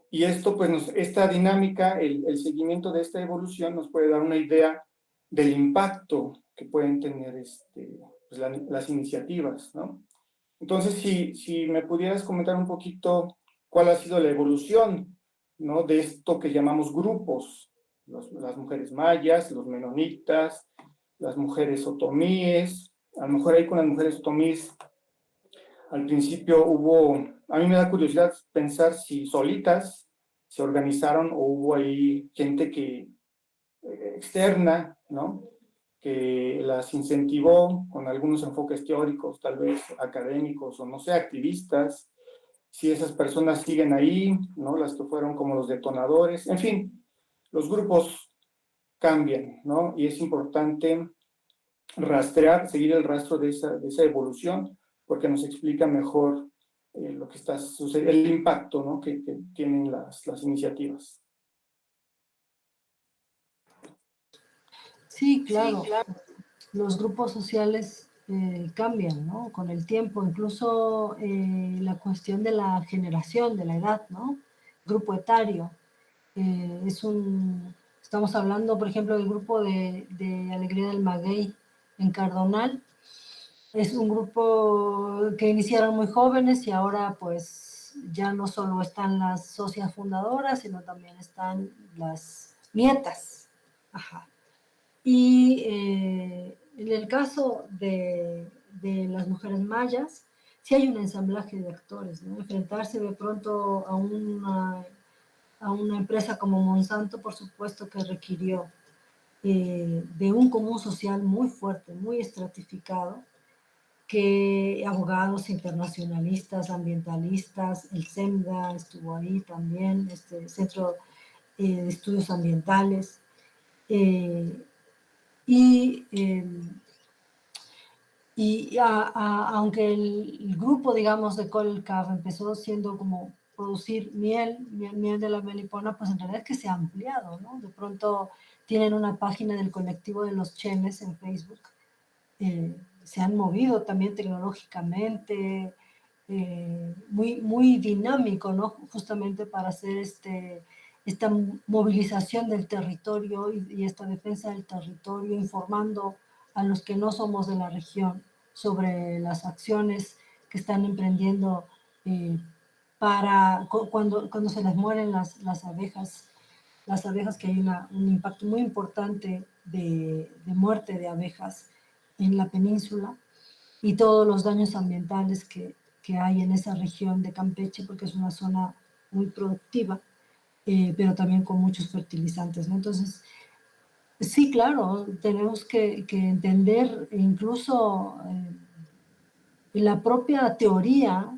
Speaker 3: y esto, pues, esta dinámica, el seguimiento de esta evolución nos puede dar una idea del impacto que pueden tener pues, las iniciativas, ¿no? Entonces, si me pudieras comentar un poquito cuál ha sido la evolución, ¿no? De esto que llamamos grupos, las mujeres mayas, los menonitas, las mujeres otomíes, a lo mejor ahí con las mujeres otomíes, al principio a mí me da curiosidad pensar si solitas se organizaron o hubo ahí gente externa, ¿no? Que las incentivó con algunos enfoques teóricos, tal vez académicos o no sé, activistas, si esas personas siguen ahí, ¿no? Las que fueron como los detonadores, en fin, los grupos cambian, ¿no? Y es importante rastrear, seguir el rastro de esa evolución, porque nos explica mejor lo que está sucediendo, el impacto, ¿no? que tienen las iniciativas.
Speaker 1: Sí, claro. Los grupos sociales cambian, ¿no? Con el tiempo, incluso la cuestión de la generación, de la edad, ¿no? Grupo etario. Estamos hablando, por ejemplo, del grupo de Alegría del Maguey en Cardonal. Es un grupo que iniciaron muy jóvenes y ahora pues ya no solo están las socias fundadoras, sino también están las nietas. Ajá. Y en el caso de las mujeres mayas, sí hay un ensamblaje de actores, ¿no? Enfrentarse de pronto a una empresa como Monsanto, por supuesto que requirió de un común social muy fuerte, muy estratificado, que abogados internacionalistas, ambientalistas, el SEMDA estuvo ahí también, Centro de Estudios Ambientales, aunque el grupo, digamos, de Colcaf empezó siendo como producir miel de la melipona, pues en realidad es que se ha ampliado, ¿no? De pronto tienen una página del colectivo de los chenes en Facebook, se han movido también tecnológicamente, muy, muy dinámico, ¿no? Justamente para hacer esta movilización del territorio y esta defensa del territorio, informando a los que no somos de la región sobre las acciones que están emprendiendo cuando se les mueren las abejas, que hay un impacto muy importante de muerte de abejas en la península, y todos los daños ambientales que hay en esa región de Campeche, porque es una zona muy productiva, pero también con muchos fertilizantes, ¿no? Entonces, sí, claro, tenemos que entender, incluso la propia teoría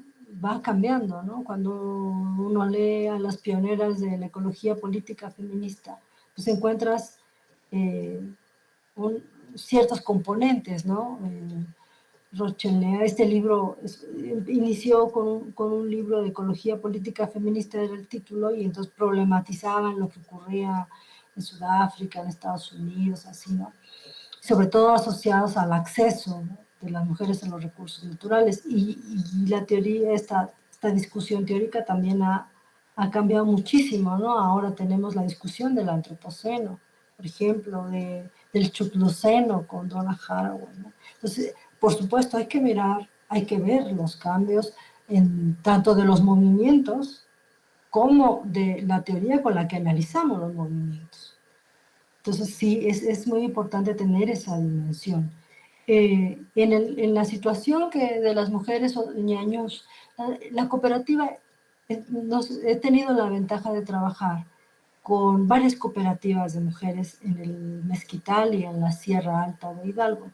Speaker 1: va cambiando, ¿no? Cuando uno lee a las pioneras de la ecología política feminista, pues encuentras ciertos componentes, ¿no? Rochelea, este libro inició con un libro de ecología política feminista, era el título, y entonces problematizaban lo que ocurría en Sudáfrica, en Estados Unidos, así, ¿no? Sobre todo asociados al acceso, ¿no?, de las mujeres a los recursos naturales. Y la teoría, esta discusión teórica también ha cambiado muchísimo, ¿no? Ahora tenemos la discusión del antropoceno, por ejemplo, del chucloceno con Donna Haraway, ¿no? Entonces, por supuesto, hay que mirar, hay que ver los cambios tanto de los movimientos como de la teoría con la que analizamos los movimientos. Entonces, sí, es muy importante tener esa dimensión. En la situación de las mujeres o ñaños, la cooperativa, he tenido la ventaja de trabajar con varias cooperativas de mujeres en el Mezquital y en la Sierra Alta de Hidalgo,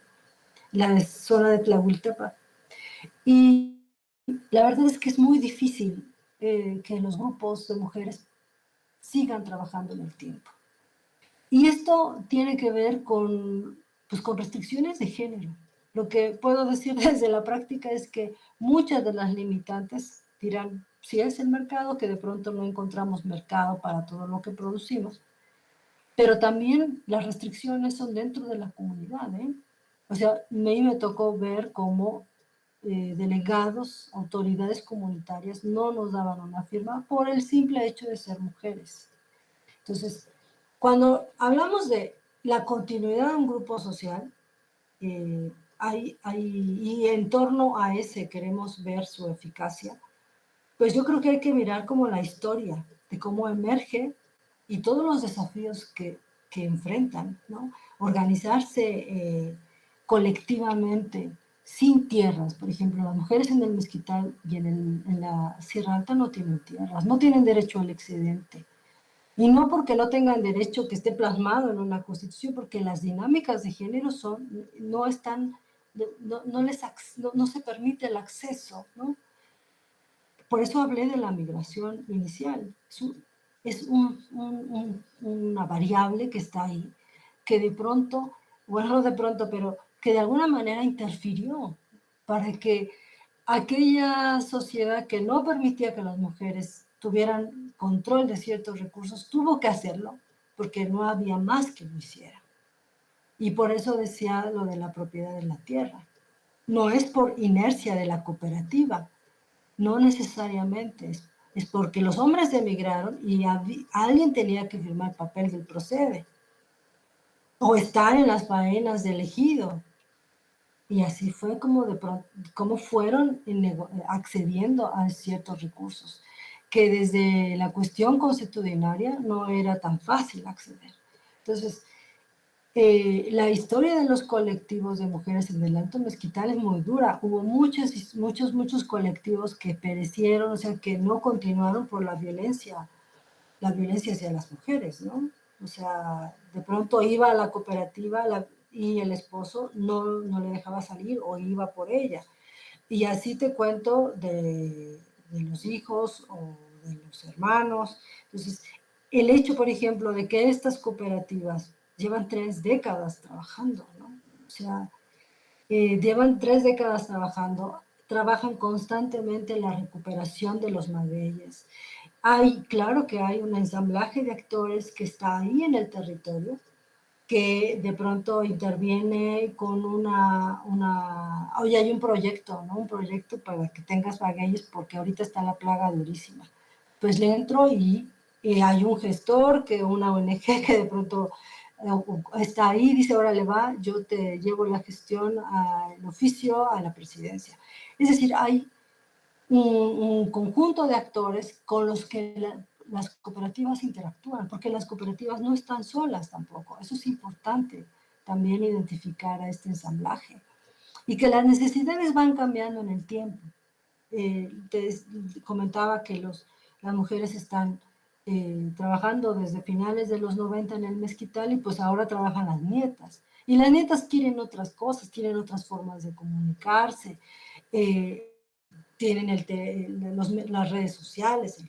Speaker 1: la zona de Tlahuiltepa. Y la verdad es que es muy difícil que los grupos de mujeres sigan trabajando en el tiempo. Y esto tiene que ver pues, con restricciones de género. Lo que puedo decir desde la práctica es que muchas de las limitantes dirán, si es el mercado, que de pronto no encontramos mercado para todo lo que producimos, pero también las restricciones son dentro de la comunidad, ¿eh? O sea, a mí me tocó ver cómo delegados, autoridades comunitarias no nos daban una firma por el simple hecho de ser mujeres. Entonces, cuando hablamos de la continuidad de un grupo social, y en torno a ese queremos ver su eficacia, pues yo creo que hay que mirar como la historia de cómo emerge y todos los desafíos que enfrentan, ¿no? Organizarse colectivamente, sin tierras. Por ejemplo, las mujeres en el Mezquital y en la Sierra Alta no tienen tierras, no tienen derecho al excedente. Y no porque no tengan derecho que esté plasmado en una constitución, porque las dinámicas de género no están, no se permite el acceso, ¿no? Por eso hablé de la migración inicial. Es una variable que está ahí, que de pronto, bueno, no de pronto, pero que de alguna manera interfirió para que aquella sociedad que no permitía que las mujeres tuvieran control de ciertos recursos, tuvo que hacerlo, porque no había más que lo hiciera. Y por eso decía lo de la propiedad de la tierra. No es por inercia de la cooperativa, no necesariamente, es porque los hombres emigraron y alguien tenía que firmar el papel del procede, o estar en las faenas del ejido. Y así fue como fueron accediendo a ciertos recursos, que desde la cuestión constitucionaria no era tan fácil acceder. Entonces, la historia de los colectivos de mujeres en el Alto Mezquital es muy dura. Hubo muchos colectivos que perecieron, o sea, que no continuaron por la violencia hacia las mujeres, ¿no? O sea, de pronto iba a la cooperativa y el esposo no le dejaba salir o iba por ella. Y así te cuento de los hijos o de los hermanos. Entonces, el hecho, por ejemplo, de que estas cooperativas llevan 3 décadas trabajando, ¿no? O sea, llevan 3 décadas trabajando, trabajan constantemente en la recuperación de los magueyes. Claro que hay un ensamblaje de actores que está ahí en el territorio, que de pronto interviene con oye, hay un proyecto, ¿no? Un proyecto para que tengas magueyes porque ahorita está la plaga durísima. Pues le entro y hay un gestor, una ONG que de pronto está ahí, dice, órale va, yo te llevo la gestión al oficio, a la presidencia. Es decir, hay un conjunto de actores con los que las cooperativas interactúan, porque las cooperativas no están solas tampoco. Eso es importante también identificar a este ensamblaje. Y que las necesidades van cambiando en el tiempo. Te comentaba que las mujeres están trabajando desde finales de los 90 en el mezquital y pues ahora trabajan las nietas. Y las nietas quieren otras cosas, quieren otras formas de comunicarse, tienen las redes sociales,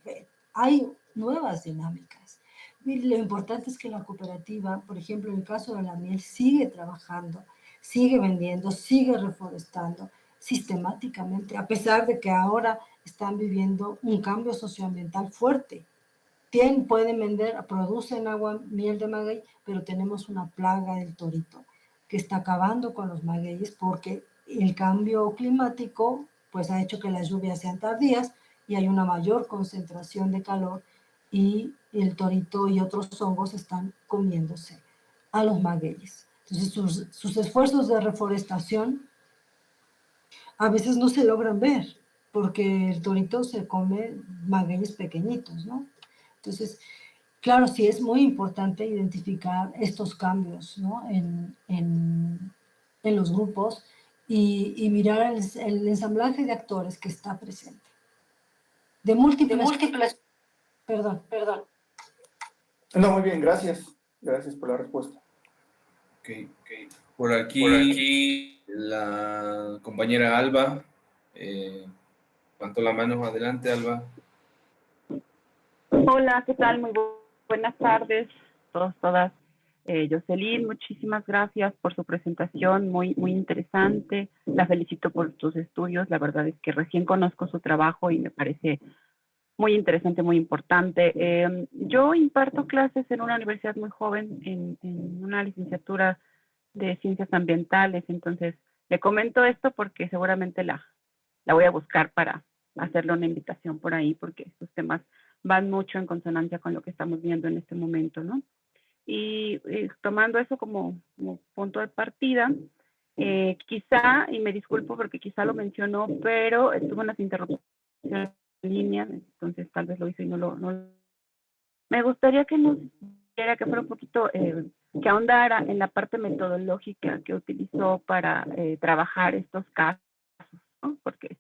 Speaker 1: hay nuevas dinámicas. Y lo importante es que la cooperativa, por ejemplo, en el caso de la miel, sigue trabajando, sigue vendiendo, sigue reforestando sistemáticamente, a pesar de que ahora están viviendo un cambio socioambiental fuerte. Pueden vender, producen miel de maguey, pero tenemos una plaga del torito que está acabando con los magueyes porque el cambio climático pues ha hecho que las lluvias sean tardías y hay una mayor concentración de calor y el torito y otros hongos están comiéndose a los magueyes. Entonces sus esfuerzos de reforestación a veces no se logran ver porque el torito se come magueyes pequeñitos, ¿no? Entonces, claro, sí es muy importante identificar estos cambios, ¿no? en los grupos y mirar el ensamblaje de actores que está presente. De múltiples. Perdón.
Speaker 3: No, muy bien, gracias. Gracias por la respuesta.
Speaker 2: Okay. Por aquí la compañera Alba levantó la mano. Adelante, Alba.
Speaker 4: Hola, ¿qué tal? Muy buenas tardes, todas. Jocelyn, muchísimas gracias por su presentación, muy interesante. La felicito por sus estudios. La verdad es que recién conozco su trabajo y me parece muy interesante, muy importante. Yo imparto clases en una universidad muy joven, en una licenciatura de ciencias ambientales, entonces le comento esto porque seguramente la voy a buscar para hacerle una invitación por ahí, porque estos temas van mucho en consonancia con lo que estamos viendo en este momento, ¿no? Y tomando eso como punto de partida, quizá, y me disculpo porque quizá lo mencionó, pero estuvo unas interrupciones en línea, entonces tal vez lo hizo y no. Me gustaría que nos diera, que fuera un poquito, que ahondara en la parte metodológica que utilizó para trabajar estos casos, ¿no? Porque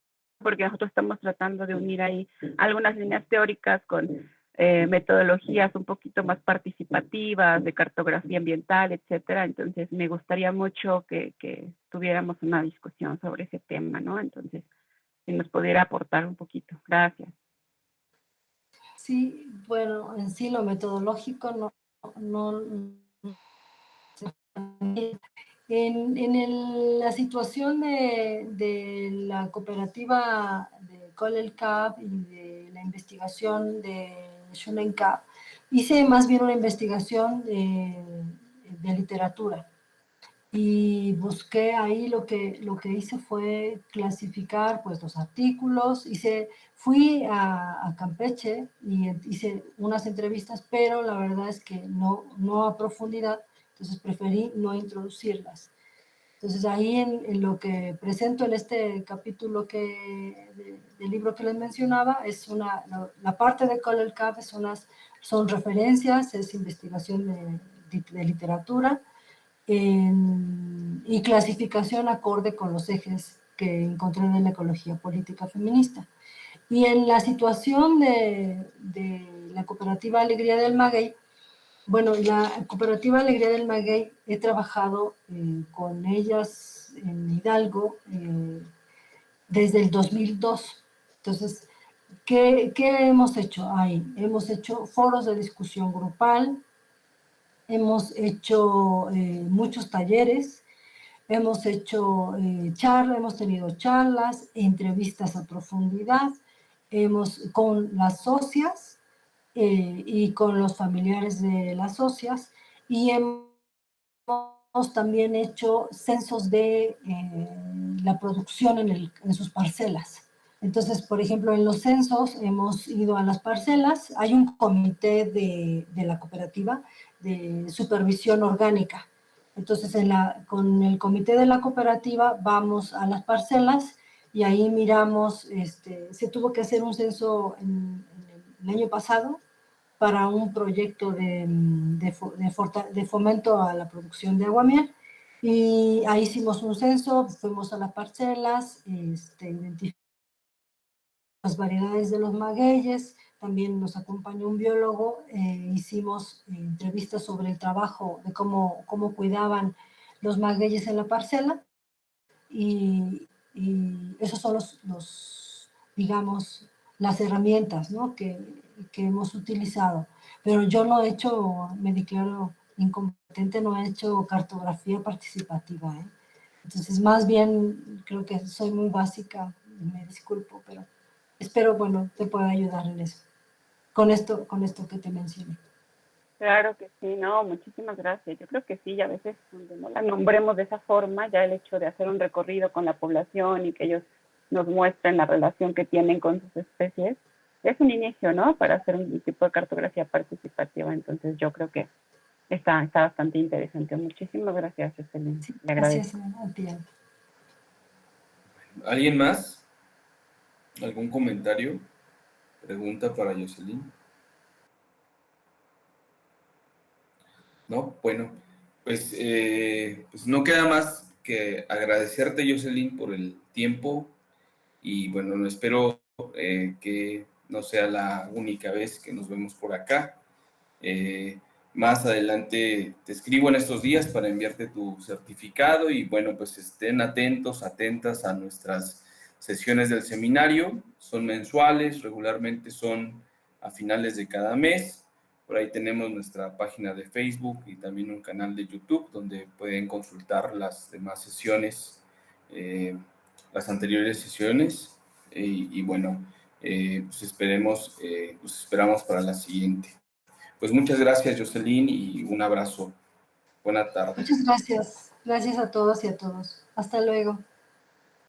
Speaker 4: nosotros estamos tratando de unir ahí algunas líneas teóricas con metodologías un poquito más participativas, de cartografía ambiental, etcétera. Entonces, me gustaría mucho que tuviéramos una discusión sobre ese tema, ¿no? Entonces, si nos pudiera aportar un poquito. Gracias.
Speaker 1: Sí, bueno, en sí lo metodológico no la situación de la cooperativa de Colel-CAP y de la investigación de Schulen-CAP, hice más bien una investigación de literatura y busqué ahí lo que hice fue clasificar pues los artículos, fui a Campeche y hice unas entrevistas, pero la verdad es que no a profundidad, entonces preferí no introducirlas. Entonces ahí en lo que presento en este capítulo del libro que les mencionaba, es la parte de Colel-CAP son referencias, es investigación de literatura, y clasificación acorde con los ejes que encontré en la ecología política feminista. Y en la situación de la cooperativa Alegría del Maguey, bueno, la cooperativa Alegría del Maguey, he trabajado con ellas en Hidalgo desde el 2002. Entonces, ¿qué hemos hecho ahí? Hemos hecho foros de discusión grupal, hemos hecho muchos talleres, hemos tenido charlas, entrevistas a profundidad, con las socias y con los familiares de las socias, y hemos hemos también hecho censos de la producción en sus parcelas. Entonces, por ejemplo, en los censos hemos ido a las parcelas. Hay un comité de la cooperativa de supervisión orgánica. Entonces, con el comité de la cooperativa vamos a las parcelas y ahí miramos, se tuvo que hacer un censo el año pasado para un proyecto de fomento a la producción de aguamiel. Y ahí hicimos un censo, fuimos a las parcelas, identificamos las variedades de los magueyes, también nos acompañó un biólogo, hicimos entrevistas sobre el trabajo, de cómo cuidaban los magueyes en la parcela, y esos son digamos, las herramientas, ¿no?, que hemos utilizado. Pero yo no he hecho, me declaro incompetente, no he hecho cartografía participativa, ¿eh? Entonces, más bien, creo que soy muy básica, me disculpo, pero espero, bueno, te pueda ayudar en eso, con esto que te mencioné.
Speaker 4: Claro que sí, no, muchísimas gracias. Yo creo que sí, y a veces cuando no la nombremos de esa forma, ya el hecho de hacer un recorrido con la población y que ellos nos muestren la relación que tienen con sus especies, es un inicio, ¿no?, para hacer un tipo de cartografía participativa. Entonces yo creo que está bastante interesante. Muchísimas gracias, Jocelyn.
Speaker 1: Sí,
Speaker 4: Le agradezco.
Speaker 1: gracias a ti.
Speaker 2: ¿Alguien más? ¿Algún comentario? ¿Pregunta para Jocelyn? ¿No? Bueno, pues no queda más que agradecerte, Jocelyn, por el tiempo y bueno, espero que no sea la única vez que nos vemos por acá. Más adelante te escribo en estos días para enviarte tu certificado y bueno, pues estén atentos, atentas a nuestras sesiones del seminario. Son mensuales, regularmente son a finales de cada mes. Por ahí tenemos nuestra página de Facebook y también un canal de YouTube donde pueden consultar las demás sesiones, las anteriores sesiones. Y bueno, pues esperamos para la siguiente. Pues muchas gracias, Jocelyn, y un abrazo. Buena tarde.
Speaker 1: Muchas gracias. Gracias a todos y a todos. Hasta luego.